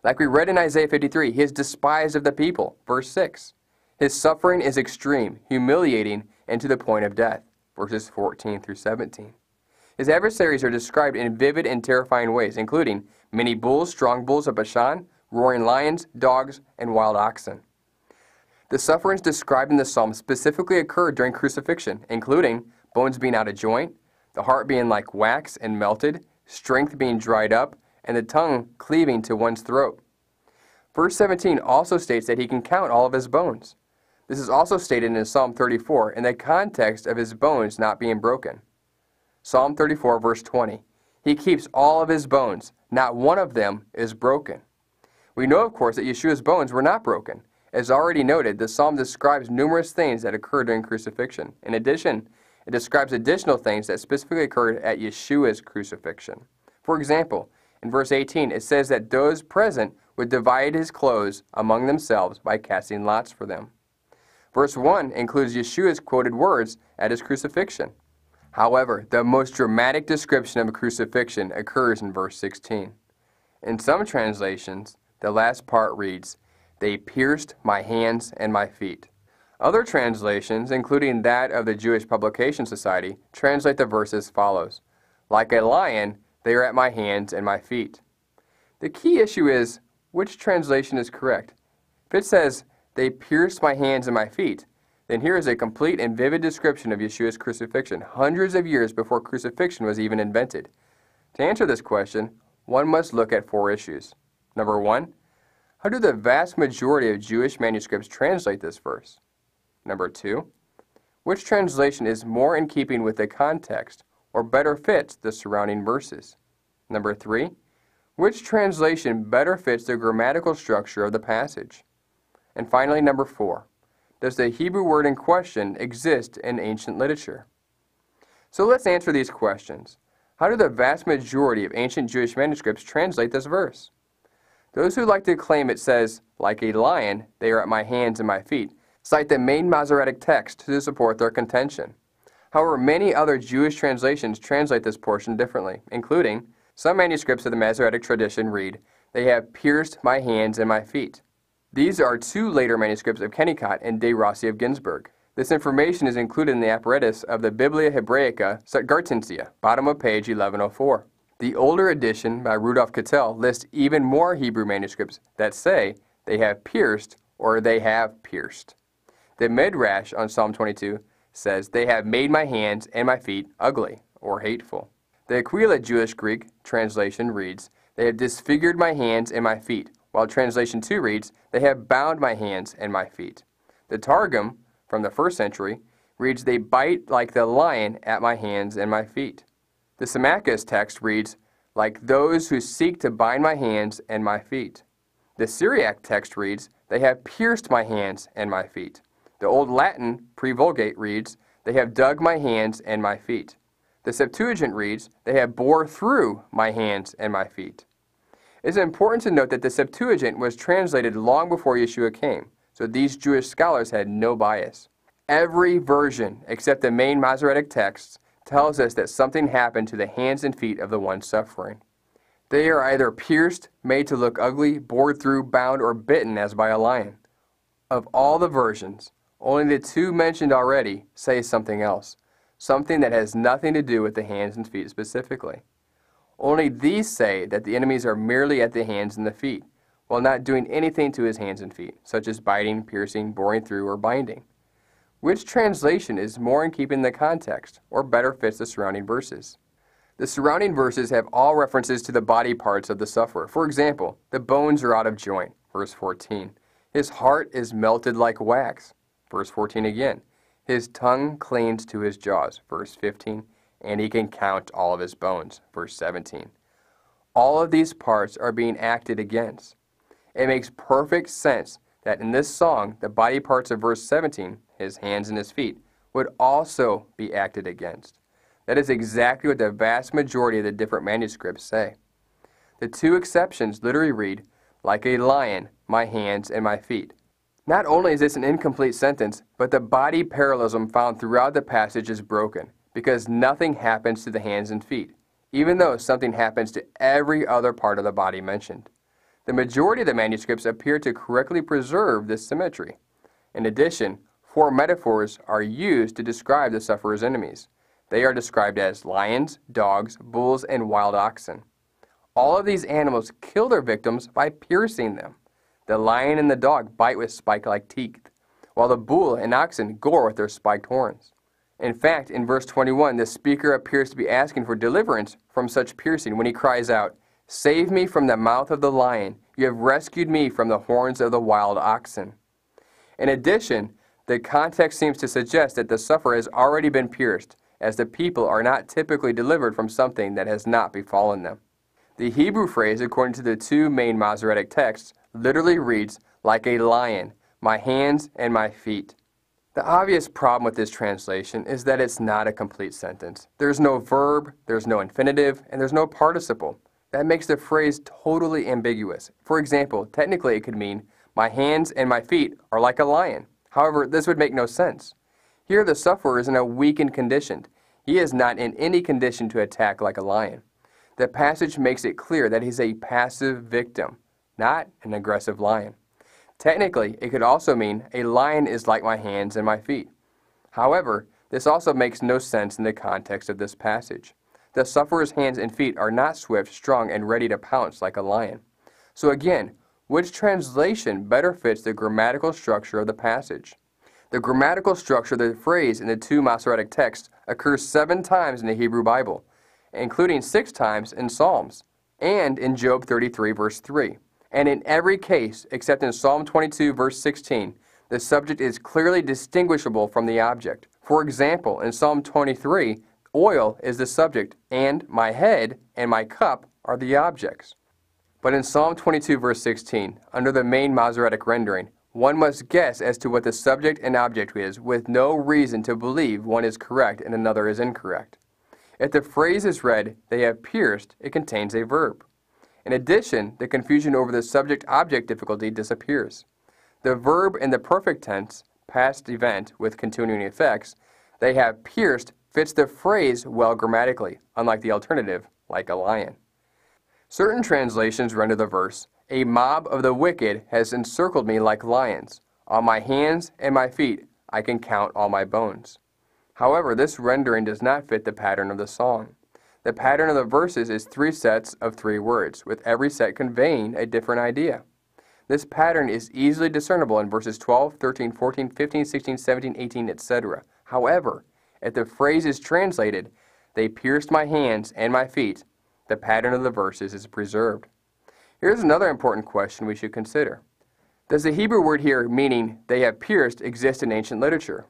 Like we read in Isaiah 53, he is despised of the people, verse 6. His suffering is extreme, humiliating, and to the point of death, verses 14 through 17. His adversaries are described in vivid and terrifying ways, including many bulls, strong bulls of Bashan, roaring lions, dogs, and wild oxen. The sufferings described in the psalm specifically occurred during crucifixion, including bones being out of joint, the heart being like wax and melted, strength being dried up, and the tongue cleaving to one's throat. Verse 17 also states that he can count all of his bones. This is also stated in Psalm 34 in the context of his bones not being broken. Psalm 34, verse 20. He keeps all of his bones. Not one of them is broken. We know, of course, that Yeshua's bones were not broken. As already noted, the psalm describes numerous things that occurred during crucifixion. In addition, it describes additional things that specifically occurred at Yeshua's crucifixion. For example, in verse 18, it says that those present would divide his clothes among themselves by casting lots for them. Verse 1 includes Yeshua's quoted words at his crucifixion. However, the most dramatic description of a crucifixion occurs in verse 16. In some translations, the last part reads, "They pierced my hands and my feet." Other translations, including that of the Jewish Publication Society, translate the verse as follows, "Like a lion, they are at my hands and my feet." The key issue is, which translation is correct? If it says, "They pierced my hands and my feet," then here is a complete and vivid description of Yeshua's crucifixion, hundreds of years before crucifixion was even invented. To answer this question, one must look at 4 issues. Number 1, how do the vast majority of Jewish manuscripts translate this verse? Number 2, which translation is more in keeping with the context or better fits the surrounding verses? Number 3, which translation better fits the grammatical structure of the passage? And finally, number 4, does the Hebrew word in question exist in ancient literature? So let's answer these questions. How do the vast majority of ancient Jewish manuscripts translate this verse? Those who like to claim it says, "Like a lion, they are at my hands and my feet," cite the main Masoretic text to support their contention. However, many other Jewish translations translate this portion differently, including some manuscripts of the Masoretic tradition read, "They have pierced my hands and my feet." These are 2 later manuscripts of Kennicott and De Rossi of Ginsburg. This information is included in the apparatus of the Biblia Hebraica Septuagintia, bottom of page 1104. The older edition by Rudolf Cattell lists even more Hebrew manuscripts that say they have pierced or they have pierced. The Midrash on Psalm 22 says, "They have made my hands and my feet ugly," or hateful. The Aquila Jewish Greek translation reads, "They have disfigured my hands and my feet," while translation 2 reads, they have bound my hands and my feet. The Targum, from the 1st century, reads, they bite like the lion at my hands and my feet. The Symmachus text reads, like those who seek to bind my hands and my feet. The Syriac text reads, they have pierced my hands and my feet. The Old Latin pre-Vulgate reads, they have dug my hands and my feet. The Septuagint reads, they have bore through my hands and my feet. It is important to note that the Septuagint was translated long before Yeshua came, so these Jewish scholars had no bias. Every version, except the main Masoretic texts, tells us that something happened to the hands and feet of the one suffering. They are either pierced, made to look ugly, bored through, bound, or bitten as by a lion. Of all the versions, only the 2 mentioned already say something else, something that has nothing to do with the hands and feet specifically. Only these say that the enemies are merely at the hands and the feet, while not doing anything to his hands and feet, such as biting, piercing, boring through, or binding. Which translation is more in keeping the context, or better fits the surrounding verses? The surrounding verses have all references to the body parts of the sufferer. For example, the bones are out of joint, verse 14. His heart is melted like wax, verse 14 again. His tongue clings to his jaws, verse 15, and he can count all of his bones, verse 17. All of these parts are being acted against. It makes perfect sense that in this song, the body parts of verse 17, his hands and his feet, would also be acted against. That is exactly what the vast majority of the different manuscripts say. The 2 exceptions literally read, like a lion, my hands and my feet. Not only is this an incomplete sentence, but the body parallelism found throughout the passage is broken, because nothing happens to the hands and feet, even though something happens to every other part of the body mentioned. The majority of the manuscripts appear to correctly preserve this symmetry. In addition, 4 metaphors are used to describe the sufferer's enemies. They are described as lions, dogs, bulls, and wild oxen. All of these animals kill their victims by piercing them. The lion and the dog bite with spike-like teeth, while the bull and oxen gore with their spiked horns. In fact, in verse 21, the speaker appears to be asking for deliverance from such piercing when he cries out, "Save me from the mouth of the lion. You have rescued me from the horns of the wild oxen." In addition, the context seems to suggest that the sufferer has already been pierced, as the people are not typically delivered from something that has not befallen them. The Hebrew phrase, according to the 2 main Masoretic texts, literally reads, like a lion, my hands and my feet. The obvious problem with this translation is that it's not a complete sentence. There's no verb, there's no infinitive, and there's no participle. That makes the phrase totally ambiguous. For example, technically it could mean, my hands and my feet are like a lion. However, this would make no sense. Here the sufferer is in a weakened condition. He is not in any condition to attack like a lion. The passage makes it clear that he's a passive victim, not an aggressive lion. Technically, it could also mean, a lion is like my hands and my feet. However, this also makes no sense in the context of this passage. The sufferer's hands and feet are not swift, strong, and ready to pounce like a lion. So again, which translation better fits the grammatical structure of the passage? The grammatical structure of the phrase in the 2 Masoretic texts occurs 7 times in the Hebrew Bible, including 6 times in Psalms, and in Job 33, verse 3. And in every case, except in Psalm 22, verse 16, the subject is clearly distinguishable from the object. For example, in Psalm 23, oil is the subject, and my head and my cup are the objects. But in Psalm 22, verse 16, under the main Masoretic rendering, one must guess as to what the subject and object is, with no reason to believe one is correct and another is incorrect. If the phrase is read, they have pierced, it contains a verb. In addition, the confusion over the subject-object difficulty disappears. The verb in the perfect tense, past event with continuing effects, they have pierced, fits the phrase well grammatically, unlike the alternative, like a lion. Certain translations render the verse, a mob of the wicked has encircled me like lions. On my hands and my feet I can count all my bones. However, this rendering does not fit the pattern of the song. The pattern of the verses is 3 sets of 3 words, with every set conveying a different idea. This pattern is easily discernible in verses 12, 13, 14, 15, 16, 17, 18, etc. However, if the phrase is translated, they pierced my hands and my feet, the pattern of the verses is preserved. Here's another important question we should consider. Does the Hebrew word here meaning they have pierced exist in ancient literature?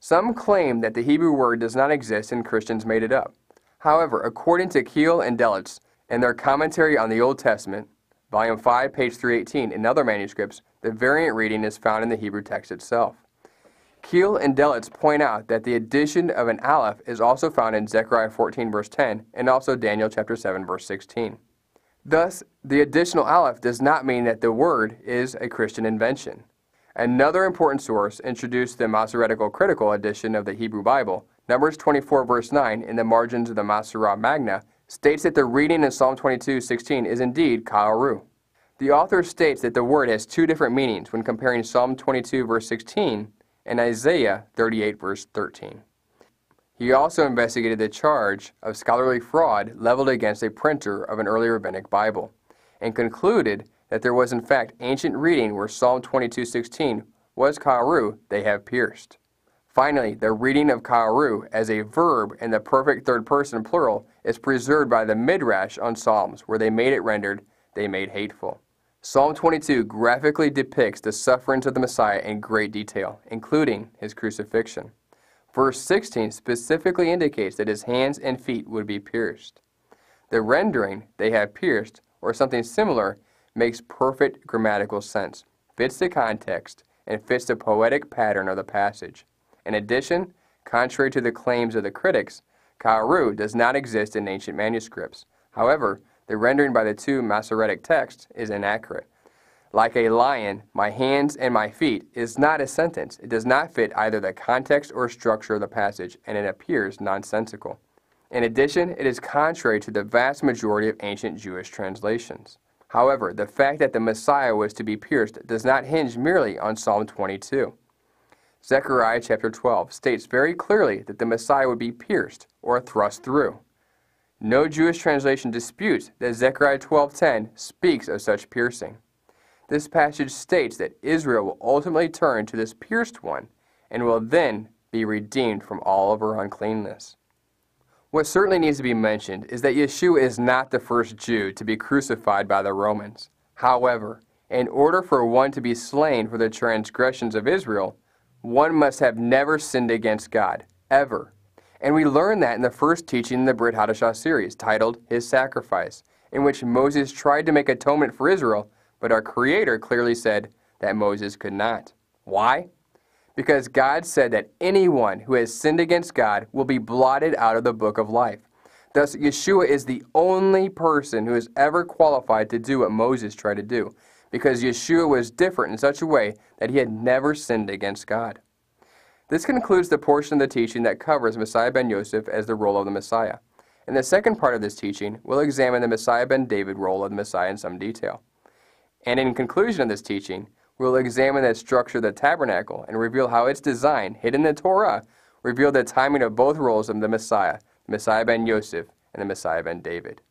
Some claim that the Hebrew word does not exist and Christians made it up. However, according to Keel and Delitz in their commentary on the Old Testament, Volume 5, page 318, and other manuscripts, the variant reading is found in the Hebrew text itself. Keel and Delitz point out that the addition of an aleph is also found in Zechariah 14, verse 10, and also Daniel chapter 7, verse 16. Thus, the additional aleph does not mean that the word is a Christian invention. Another important source introduced the Masoretical critical edition of the Hebrew Bible, Numbers 24, verse 9, in the margins of the Masorah Magna, states that the reading in Psalm 22:16 is indeed ka'aru. The author states that the word has two different meanings when comparing Psalm 22, verse 16, and Isaiah 38, verse 13. He also investigated the charge of scholarly fraud leveled against a printer of an early rabbinic Bible, and concluded that there was in fact ancient reading where Psalm 22:16 was ka'aru, they have pierced. Finally, the reading of ka'aru as a verb in the perfect third person plural is preserved by the Midrash on Psalms, where they made it rendered, they made hateful. Psalm 22 graphically depicts the sufferings of the Messiah in great detail, including his crucifixion. Verse 16 specifically indicates that his hands and feet would be pierced. The rendering, they have pierced, or something similar, makes perfect grammatical sense, fits the context, and fits the poetic pattern of the passage. In addition, contrary to the claims of the critics, ka'aru does not exist in ancient manuscripts. However, the rendering by the two Masoretic texts is inaccurate. Like a lion, my hands and my feet is not a sentence. It does not fit either the context or structure of the passage, and it appears nonsensical. In addition, it is contrary to the vast majority of ancient Jewish translations. However, the fact that the Messiah was to be pierced does not hinge merely on Psalm 22. Zechariah chapter 12 states very clearly that the Messiah would be pierced or thrust through. No Jewish translation disputes that Zechariah 12:10 speaks of such piercing. This passage states that Israel will ultimately turn to this pierced one and will then be redeemed from all of her uncleanness. What certainly needs to be mentioned is that Yeshua is not the first Jew to be crucified by the Romans. However, in order for one to be slain for the transgressions of Israel, one must have never sinned against God, ever. And we learn that in the first teaching in the Brit HaDasza series, titled His Sacrifice, in which Moses tried to make atonement for Israel, but our Creator clearly said that Moses could not. Why? Because God said that anyone who has sinned against God will be blotted out of the book of life. Thus, Yeshua is the only person who is ever qualified to do what Moses tried to do, because Yeshua was different in such a way that he had never sinned against God. This concludes the portion of the teaching that covers Messiah ben Yosef as the role of the Messiah. In the second part of this teaching, we'll examine the Messiah ben David role of the Messiah in some detail. And in conclusion of this teaching, we'll examine the structure of the tabernacle and reveal how its design, hidden in the Torah, revealed the timing of both roles of the Messiah ben Yosef and the Messiah ben David.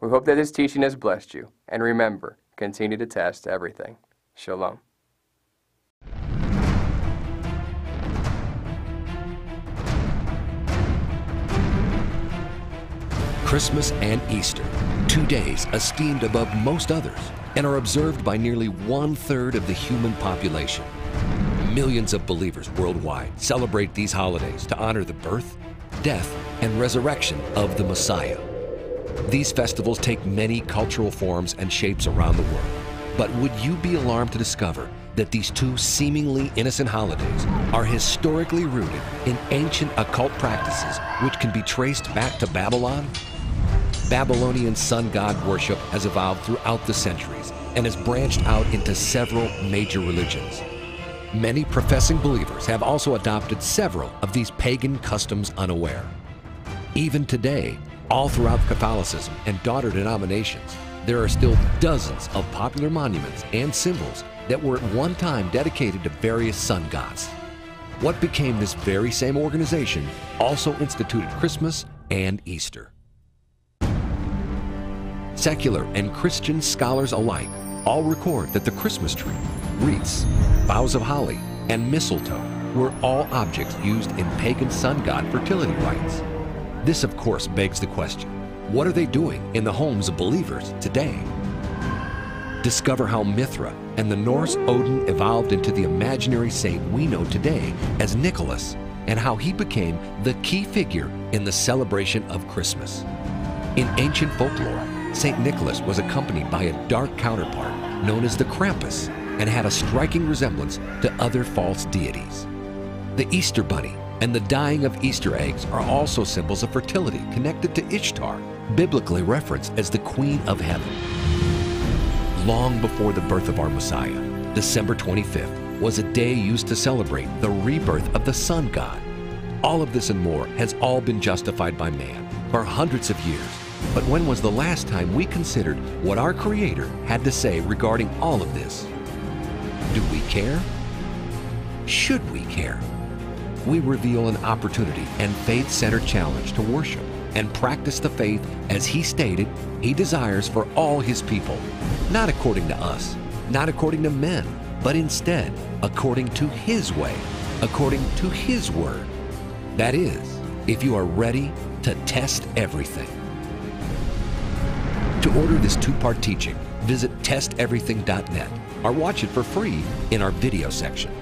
We hope that this teaching has blessed you, and remember, continue to test everything. Shalom. Christmas and Easter, 2 days esteemed above most others, and are observed by nearly 1/3 of the human population. Millions of believers worldwide celebrate these holidays to honor the birth, death, and resurrection of the Messiah. These festivals take many cultural forms and shapes around the world. But would you be alarmed to discover that these two seemingly innocent holidays are historically rooted in ancient occult practices which can be traced back to Babylon? Babylonian sun god worship has evolved throughout the centuries and has branched out into several major religions. Many professing believers have also adopted several of these pagan customs unaware. Even today, all throughout Catholicism and daughter denominations, there are still dozens of popular monuments and symbols that were at one time dedicated to various sun gods. What became this very same organization also instituted Christmas and Easter. Secular and Christian scholars alike all record that the Christmas tree, wreaths, boughs of holly, and mistletoe were all objects used in pagan sun god fertility rites. This, of course, begs the question, what are they doing in the homes of believers today? discover how Mithra and the Norse Odin evolved into the imaginary saint we know today as Nicholas, and how he became the key figure in the celebration of Christmas. In ancient folklore, St. Nicholas was accompanied by a dark counterpart known as the Krampus and had a striking resemblance to other false deities. The Easter Bunny and the dyeing of Easter eggs are also symbols of fertility connected to Ishtar, biblically referenced as the Queen of Heaven. Long before the birth of our Messiah, December 25th was a day used to celebrate the rebirth of the sun god. All of this and more has all been justified by man for hundreds of years. But when was the last time we considered what our Creator had to say regarding all of this? Do we care? Should we care? We reveal an opportunity and faith-centered challenge to worship and practice the faith as He stated He desires for all His people, not according to us, not according to men, but instead according to His way, according to His word. That is, if you are ready to test everything. To order this two-part teaching, visit testeverything.net or watch it for free in our video section.